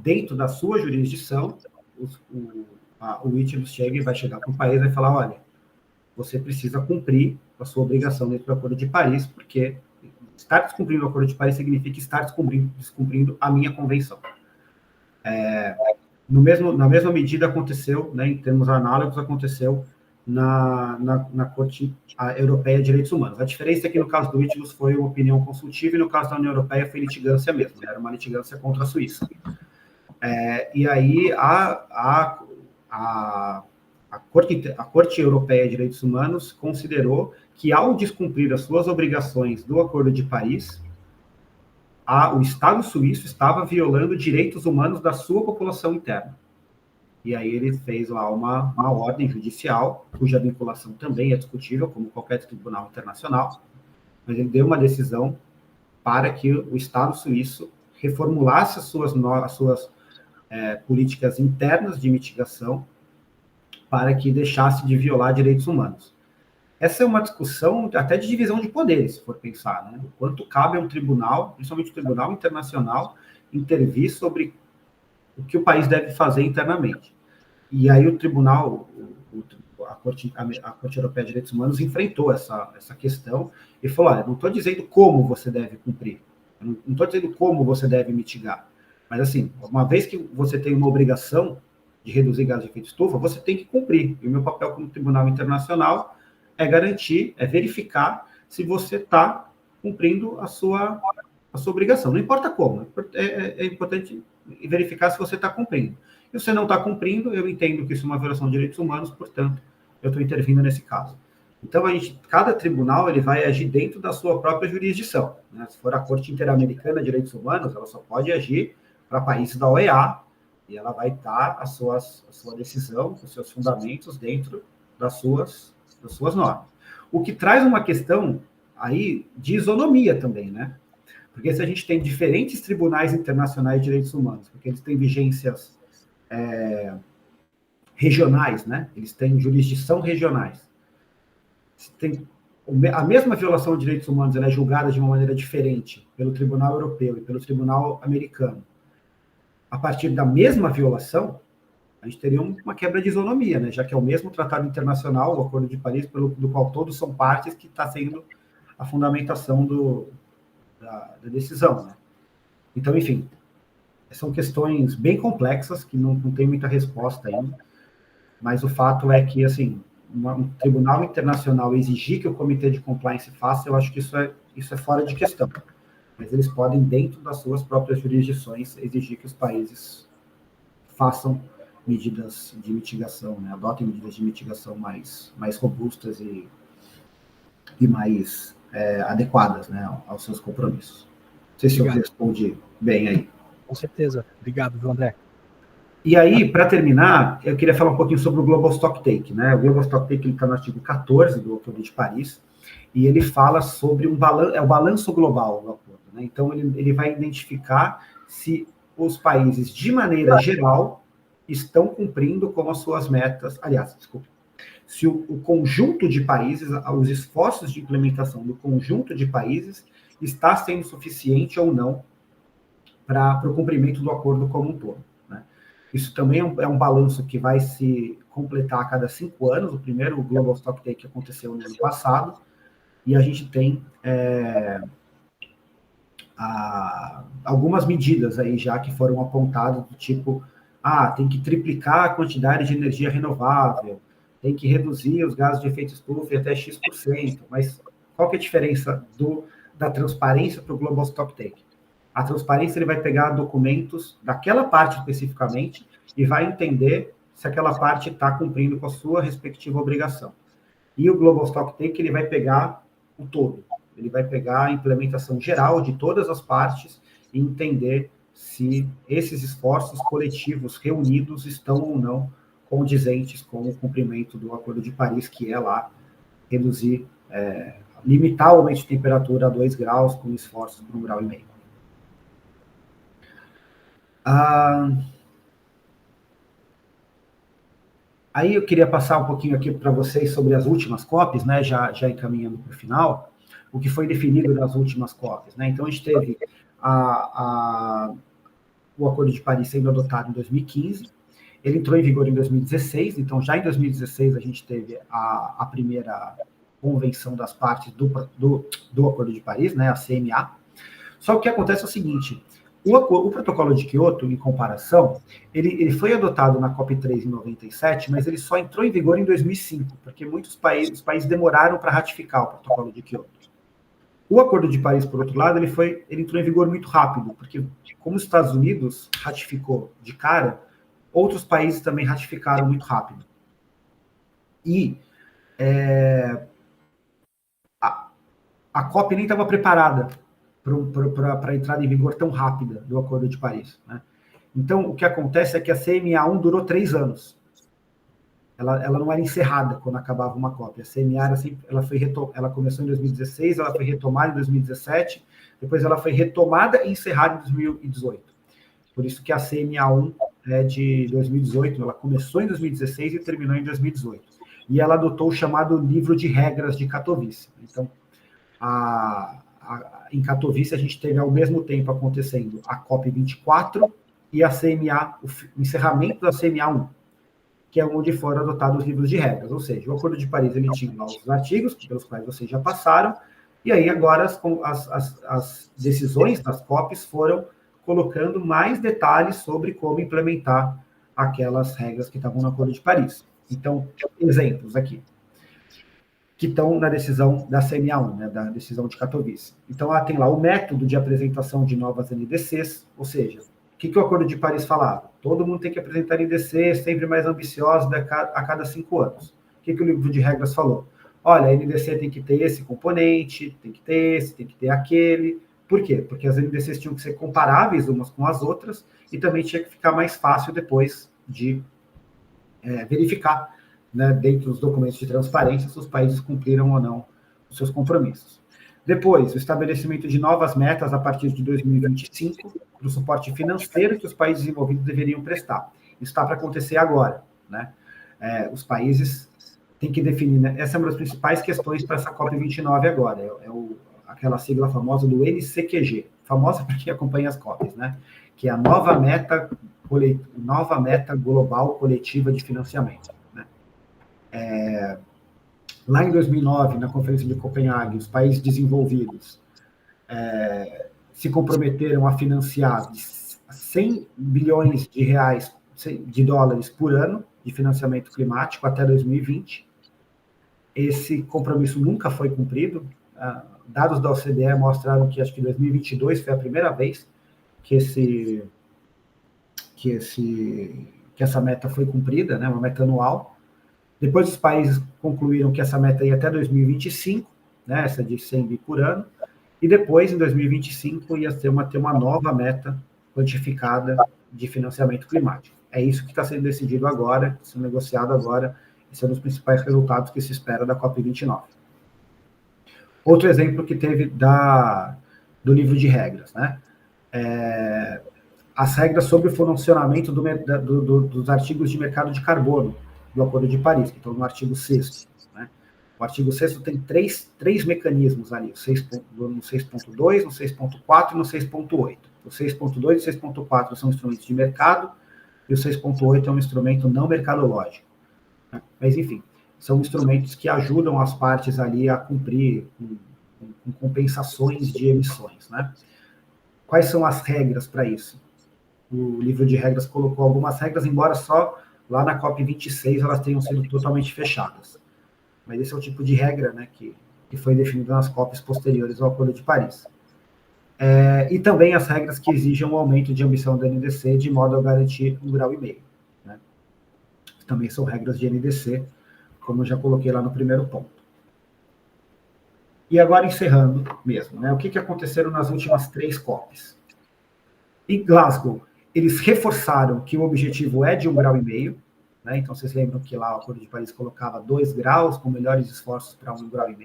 Dentro da sua jurisdição, o ITNOS vai chegar para o país e vai falar, olha, você precisa cumprir a sua obrigação dentro do Acordo de Paris, porque estar descumprindo o Acordo de Paris significa estar descumprindo a minha convenção. na mesma medida aconteceu, né, em termos análogos, aconteceu na Corte Europeia de Direitos Humanos. A diferença é que no caso do Itilus foi uma opinião consultiva e no caso da União Europeia foi litigância mesmo, né, era uma litigância contra a Suíça. E aí a Corte Europeia de Direitos Humanos considerou que, ao descumprir as suas obrigações do Acordo de Paris, o Estado suíço estava violando direitos humanos da sua população interna. E aí ele fez lá uma ordem judicial, cuja vinculação também é discutível, como qualquer tribunal internacional, mas ele deu uma decisão para que o Estado suíço reformulasse as suas políticas internas de mitigação para que deixasse de violar direitos humanos. Essa é uma discussão até de divisão de poderes, se for pensar, né? O quanto cabe a um tribunal, principalmente o Tribunal Internacional, intervir sobre o que o país deve fazer internamente. E aí o tribunal, a Corte Europeia de Direitos Humanos enfrentou essa questão e falou, olha, não estou dizendo como você deve cumprir, não estou dizendo como você deve mitigar, mas assim, uma vez que você tem uma obrigação de reduzir gases de efeito estufa, você tem que cumprir. E o meu papel como Tribunal Internacional é garantir, é verificar se você está cumprindo a sua obrigação. Não importa como, é importante verificar se você está cumprindo. E se você não está cumprindo, eu entendo que isso é uma violação de direitos humanos, portanto, eu estou intervindo nesse caso. Então, cada tribunal ele vai agir dentro da sua própria jurisdição, né? Se for a Corte Interamericana de Direitos Humanos, ela só pode agir para países da OEA, e ela vai estar a sua decisão, os seus fundamentos dentro das suas normas. O que traz uma questão aí de isonomia também, né? Porque se a gente tem diferentes tribunais internacionais de direitos humanos, porque eles têm vigências regionais, né? Eles têm jurisdição regionais. Se tem a mesma violação de direitos humanos, ela é julgada de uma maneira diferente pelo Tribunal Europeu e pelo Tribunal Americano. A partir da mesma violação, a gente teria uma quebra de isonomia, né? Já que é o mesmo tratado internacional, o Acordo de Paris, do qual todos são partes, que está sendo a fundamentação da decisão, né? Então, enfim, são questões bem complexas, que não tem muita resposta ainda, mas o fato é que, assim, um tribunal internacional exigir que o Comitê de Compliance faça, eu acho que isso é fora de questão. Mas eles podem, dentro das suas próprias jurisdições, exigir que os países façam medidas de mitigação, né? Adotem medidas de mitigação mais robustas e mais adequadas, né, aos seus compromissos. Não sei se eu respondi bem aí. Com certeza. Obrigado, viu, André? E aí, para terminar, eu queria falar um pouquinho sobre o Global Stocktake, né? O Global Stocktake está no artigo 14 do Acordo de Paris, e ele fala sobre o balanço global do acordo, né? Então, ele vai identificar se os países, de maneira geral, estão cumprindo com as suas metas. Aliás, desculpa. Se o conjunto de países, os esforços de implementação do conjunto de países está sendo suficiente ou não para o cumprimento do acordo como um todo, né? Isso também é um balanço que vai se completar a cada 5 anos. O primeiro Global Stocktake aconteceu no ano passado, e a gente tem algumas medidas aí já que foram apontadas, do tipo, tem que triplicar a quantidade de energia renovável, tem que reduzir os gases de efeito estufa em até X%. Mas qual que é a diferença da transparência para o Global Stocktake? A transparência, ele vai pegar documentos daquela parte especificamente e vai entender se aquela parte está cumprindo com a sua respectiva obrigação. E o Global Stocktake, ele vai pegar o todo. Ele vai pegar a implementação geral de todas as partes e entender se esses esforços coletivos reunidos estão ou não condizentes com o cumprimento do Acordo de Paris, que é lá reduzir, limitar o aumento de temperatura a 2 graus com esforços por 1,5 graus. Aí eu queria passar um pouquinho aqui para vocês sobre as últimas COPs, né, já encaminhando para o final, o que foi definido nas últimas COPs, né? Então, a gente teve o Acordo de Paris sendo adotado em 2015, ele entrou em vigor em 2016, então já em 2016 a gente teve a primeira convenção das partes do Acordo de Paris, né, a CMA. Só que o que acontece é o seguinte: O protocolo de Kyoto, em comparação, ele foi adotado na COP3 em 97, mas ele só entrou em vigor em 2005, porque muitos países demoraram para ratificar o protocolo de Kyoto. O Acordo de Paris, por outro lado, ele entrou em vigor muito rápido, porque como os Estados Unidos ratificou de cara, outros países também ratificaram muito rápido. E a COP nem estava preparada para a entrada em vigor tão rápida do Acordo de Paris, né? Então, o que acontece é que a CMA1 durou 3 anos. Ela não era encerrada quando acabava uma COP. A CMA ela começou em 2016, ela foi retomada em 2017, depois ela foi retomada e encerrada em 2018. Por isso que a CMA1 é de 2018, ela começou em 2016 e terminou em 2018. E ela adotou o chamado Livro de Regras de Katowice. Então, em Katowice, a gente teve ao mesmo tempo acontecendo a COP24 e a CMA, o encerramento da CMA1, que é onde foram adotados os livros de regras. Ou seja, o Acordo de Paris ele tinha lá os artigos pelos quais vocês já passaram, e aí agora as decisões das COPs foram colocando mais detalhes sobre como implementar aquelas regras que estavam no Acordo de Paris. Então, exemplos aqui, que estão na decisão da CMA1, né, da decisão de Katowice. Então, tem lá o método de apresentação de novas NDCs, ou seja, o que o Acordo de Paris falava? Todo mundo tem que apresentar NDC sempre mais ambiciosa a cada 5 anos. O que o livro de regras falou? Olha, a NDC tem que ter esse componente, tem que ter esse, tem que ter aquele. Por quê? Porque as NDCs tinham que ser comparáveis umas com as outras e também tinha que ficar mais fácil depois de verificar, né, dentro dos documentos de transparência, se os países cumpriram ou não os seus compromissos. Depois, o estabelecimento de novas metas a partir de 2025 para o suporte financeiro que os países envolvidos deveriam prestar. Isso está para acontecer agora, né? Os países têm que definir, né? Essa é uma das principais questões para essa COP29 agora, aquela sigla famosa do NCQG, famosa para quem acompanha as COPs, né? Que é a nova meta global coletiva de financiamento. Lá em 2009, na Conferência de Copenhague, os países desenvolvidos se comprometeram a financiar 100 bilhões de dólares por ano de financiamento climático até 2020. Esse compromisso nunca foi cumprido. Dados da OCDE mostraram que acho que 2022 foi a primeira vez que essa meta foi cumprida, né, uma meta anual. Depois os países concluíram que essa meta ia até 2025, né, essa de 100 bi por ano, e depois, em 2025, ia ter uma nova meta quantificada de financiamento climático. É isso que está sendo decidido agora, sendo negociado agora, esse é um dos principais resultados que se espera da COP29. Outro exemplo que teve do livro de regras, né? As regras sobre o funcionamento dos artigos de mercado de carbono do Acordo de Paris, que estão no artigo 6º. Né? O artigo 6º tem três mecanismos ali, no 6.2, no 6.4 e no 6.8. O 6.2 e o 6.4 são instrumentos de mercado, e o 6.8 é um instrumento não mercadológico. Né? Mas, enfim, são instrumentos que ajudam as partes ali a cumprir com compensações de emissões. Né? Quais são as regras para isso? O livro de regras colocou algumas regras, embora só lá na COP26 elas tenham sido totalmente fechadas. Mas esse é o tipo de regra, né, que foi definido nas COPs posteriores ao Acordo de Paris. E também as regras que exigem um aumento de ambição da NDC de modo a garantir 1,5 graus. Né? Também são regras de NDC, como eu já coloquei lá no primeiro ponto. E agora encerrando mesmo, né, o que aconteceram nas últimas 3 COPs? Em Glasgow, eles reforçaram que o objetivo é de 1,5 graus, né? Então vocês lembram que lá o Acordo de Paris colocava 2 graus, com melhores esforços para 1,5 graus.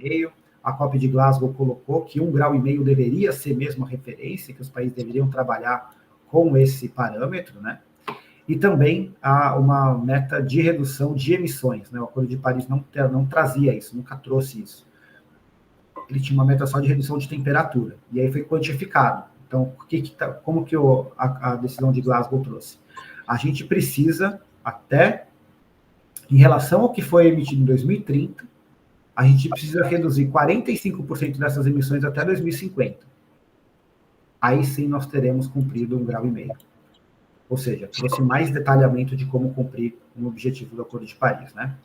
A COP de Glasgow colocou que 1,5 graus deveria ser mesmo a referência, que os países deveriam trabalhar com esse parâmetro, né? E também há uma meta de redução de emissões, né? O Acordo de Paris não trazia isso, nunca trouxe isso. Ele tinha uma meta só de redução de temperatura, e aí foi quantificado. Então, como que a decisão de Glasgow trouxe? A gente precisa, em relação ao que foi emitido em 2030, a gente precisa reduzir 45% dessas emissões até 2050. aí sim nós teremos cumprido 1,5 graus. Ou seja, trouxe mais detalhamento de como cumprir o objetivo do Acordo de Paris, né?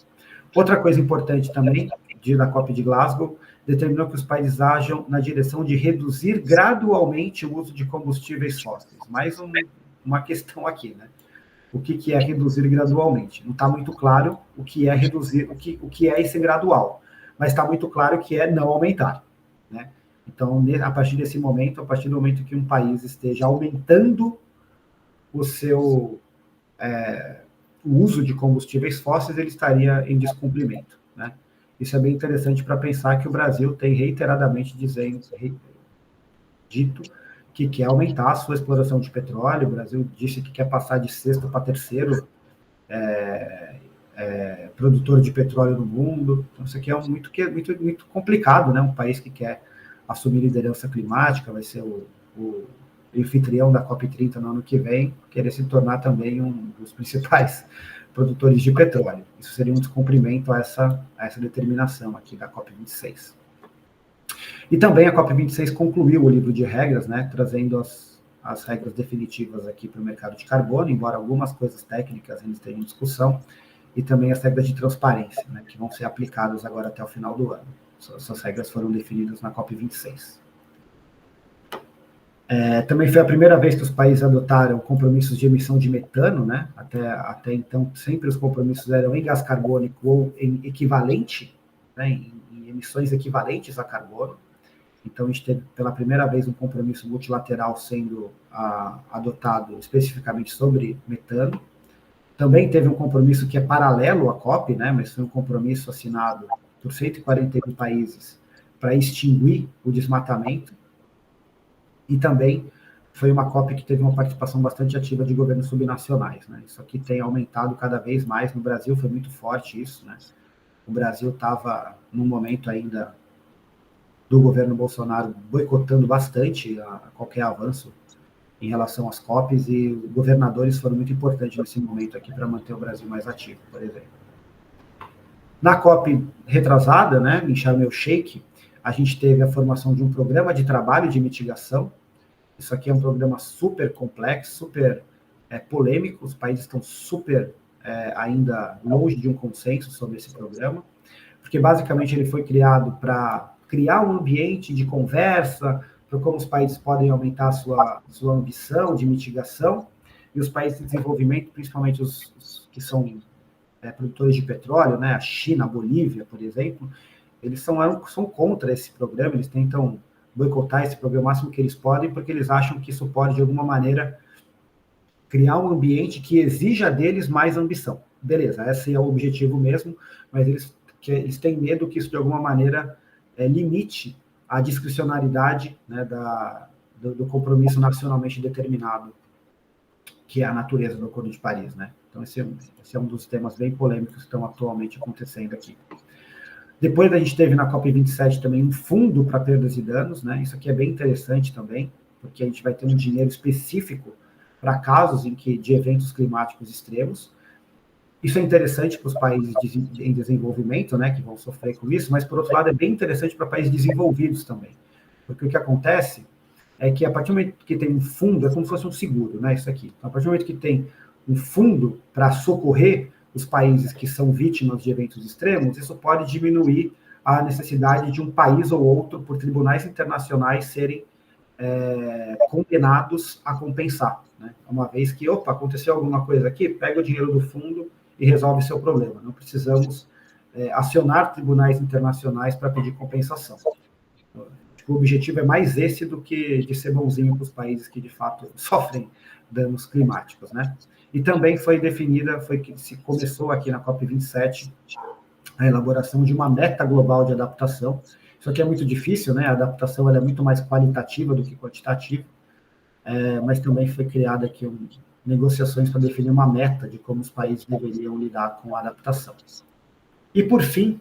Outra coisa importante também, da COP de Glasgow, determinou que os países ajam na direção de reduzir gradualmente o uso de combustíveis fósseis. Mais uma questão aqui, né? O que é reduzir gradualmente? Não está muito claro o que é reduzir, o que é esse gradual, mas está muito claro que é não aumentar, né? Então, a partir desse momento, a partir do momento que um país esteja aumentando o seu o uso de combustíveis fósseis, ele estaria em descumprimento, né? Isso é bem interessante para pensar que o Brasil tem reiteradamente dito que quer aumentar a sua exploração de petróleo. O Brasil disse que quer passar de sexto para terceiro produtor de petróleo no mundo. Então, isso aqui é muito complicado, né? Um país que quer assumir liderança climática, vai ser o anfitrião da COP30 no ano que vem, querer se tornar também um dos principais produtores de petróleo. Isso seria um descumprimento a essa determinação aqui da COP26. E também a COP26 concluiu o livro de regras, né, trazendo as regras definitivas aqui para o mercado de carbono, embora algumas coisas técnicas ainda estejam em discussão, e também as regras de transparência, né, que vão ser aplicadas agora até o final do ano. Essas regras foram definidas na COP26. Também foi a primeira vez que os países adotaram compromissos de emissão de metano, né? Até então, sempre os compromissos eram em gás carbônico ou em equivalente, né? Em emissões equivalentes a carbono. Então, a gente teve pela primeira vez um compromisso multilateral sendo adotado especificamente sobre metano. Também teve um compromisso que é paralelo à COP, né? Mas foi um compromisso assinado por 141 países para extinguir o desmatamento. E também foi uma COP que teve uma participação bastante ativa de governos subnacionais, né? Isso aqui tem aumentado cada vez mais. No Brasil foi muito forte isso, né? O Brasil estava num momento ainda do governo Bolsonaro boicotando bastante a qualquer avanço em relação às COPs, e governadores foram muito importantes nesse momento aqui para manter o Brasil mais ativo, por exemplo. Na COP retrasada, né, em Sharm el-Sheikh, a gente teve a formação de um programa de trabalho de mitigação. Isso aqui é um programa super complexo, super polêmico. Os países estão super ainda longe de um consenso sobre esse programa, porque basicamente ele foi criado para criar um ambiente de conversa para como os países podem aumentar a sua ambição de mitigação, e os países de desenvolvimento, principalmente os que são produtores de petróleo, né, a China, a Bolívia, por exemplo, eles são contra esse programa, eles tentam boicotar esse programa o máximo que eles podem, porque eles acham que isso pode, de alguma maneira, criar um ambiente que exija deles mais ambição. Beleza, esse é o objetivo mesmo, mas eles têm medo que isso, de alguma maneira, limite a discricionariedade, né, do compromisso nacionalmente determinado, que é a natureza do Acordo de Paris, né? Então, esse é um dos temas bem polêmicos que estão atualmente acontecendo aqui. Depois a gente teve na COP27 também um fundo para perdas e danos, né? Isso aqui é bem interessante também, porque a gente vai ter um dinheiro específico para casos de eventos climáticos extremos. Isso é interessante para os países em desenvolvimento, né, que vão sofrer com isso, mas, por outro lado, é bem interessante para países desenvolvidos também. Porque o que acontece é que, a partir do momento que tem um fundo, é como se fosse um seguro, né, isso aqui. Então, a partir do momento que tem um fundo para socorrer os países que são vítimas de eventos extremos, isso pode diminuir a necessidade de um país ou outro, por tribunais internacionais, serem condenados a compensar, né? Uma vez que, aconteceu alguma coisa aqui, pega o dinheiro do fundo e resolve seu problema. Não precisamos acionar tribunais internacionais para pedir compensação. O objetivo é mais esse do que de ser bonzinho para os países que, de fato, sofrem danos climáticos, né? E também se começou aqui na COP27 a elaboração de uma meta global de adaptação. Isso aqui é muito difícil, né? A adaptação ela é muito mais qualitativa do que quantitativa, mas também foi criada aqui negociações para definir uma meta de como os países deveriam lidar com a adaptação. E, por fim,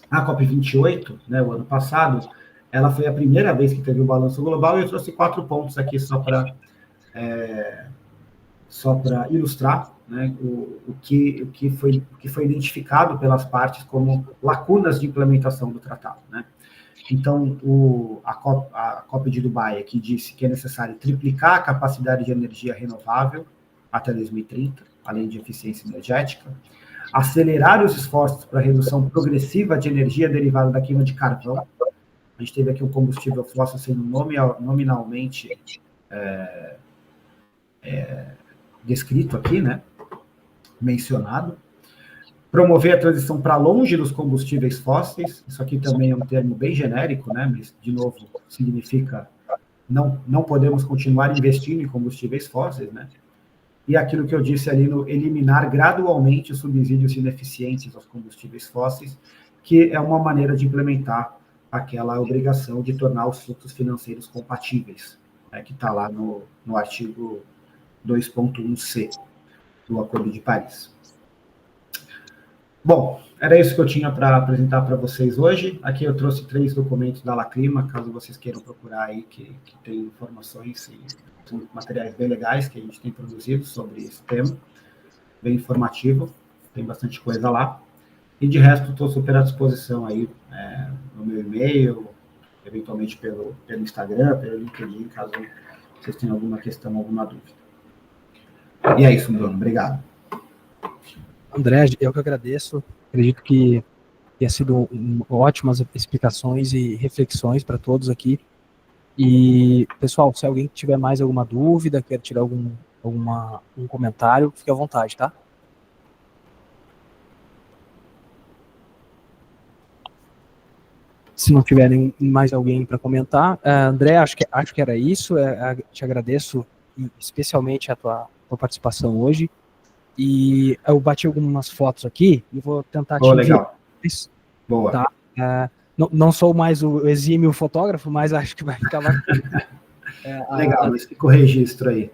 a COP28, né, o ano passado, ela foi a primeira vez que teve o balanço global, e eu trouxe 4 pontos aqui só para ilustrar, né, o que foi identificado pelas partes como lacunas de implementação do tratado, né? Então, a COP de Dubai aqui disse que é necessário triplicar a capacidade de energia renovável até 2030, além de eficiência energética, acelerar os esforços para a redução progressiva de energia derivada da queima de carvão. A gente teve aqui um combustível fóssil sendo nominalmente descrito aqui, né? Mencionado. Promover a transição para longe dos combustíveis fósseis. Isso aqui também é um termo bem genérico, né? Mas, de novo, significa não podemos continuar investindo em combustíveis fósseis, né? E aquilo que eu disse ali no eliminar gradualmente os subsídios ineficientes aos combustíveis fósseis, que é uma maneira de implementar aquela obrigação de tornar os fluxos financeiros compatíveis, né, que está lá no artigo 2.1c do Acordo de Paris. Bom, era isso que eu tinha para apresentar para vocês hoje. Aqui eu trouxe 3 documentos da Laclima, caso vocês queiram procurar aí, que tem informações e são materiais bem legais que a gente tem produzido sobre esse tema, bem informativo, tem bastante coisa lá. E de resto, estou super à disposição aí no meu e-mail, eventualmente pelo Instagram, pelo LinkedIn, caso vocês tenham alguma questão, alguma dúvida. E é isso, Bruno. Obrigado. André, eu que agradeço. Acredito que tenha sido ótimas explicações e reflexões para todos aqui. E, pessoal, se alguém tiver mais alguma dúvida, quer tirar um comentário, fique à vontade, tá? Se não tiver mais alguém para comentar, André, acho que era isso. Te agradeço especialmente a tua participação hoje. E eu bati algumas fotos aqui e vou tentar te enviar. Legal. Boa. Tá? Não sou mais o exímio fotógrafo, mas acho que vai ficar bacana. Legal, mas fica o registro aí.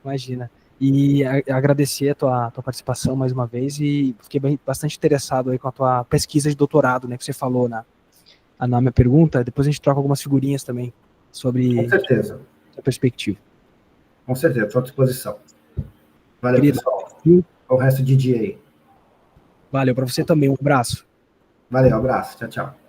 Imagina. E agradecer a tua participação mais uma vez e fiquei bastante interessado aí com a tua pesquisa de doutorado, né, que você falou na minha pergunta. Depois a gente troca algumas figurinhas também sobre Com certeza. a perspectiva. Com certeza, estou à disposição. Valeu, Querido, pessoal. O resto de dia aí. Valeu, para você também. Um abraço. Valeu, abraço. Tchau, tchau.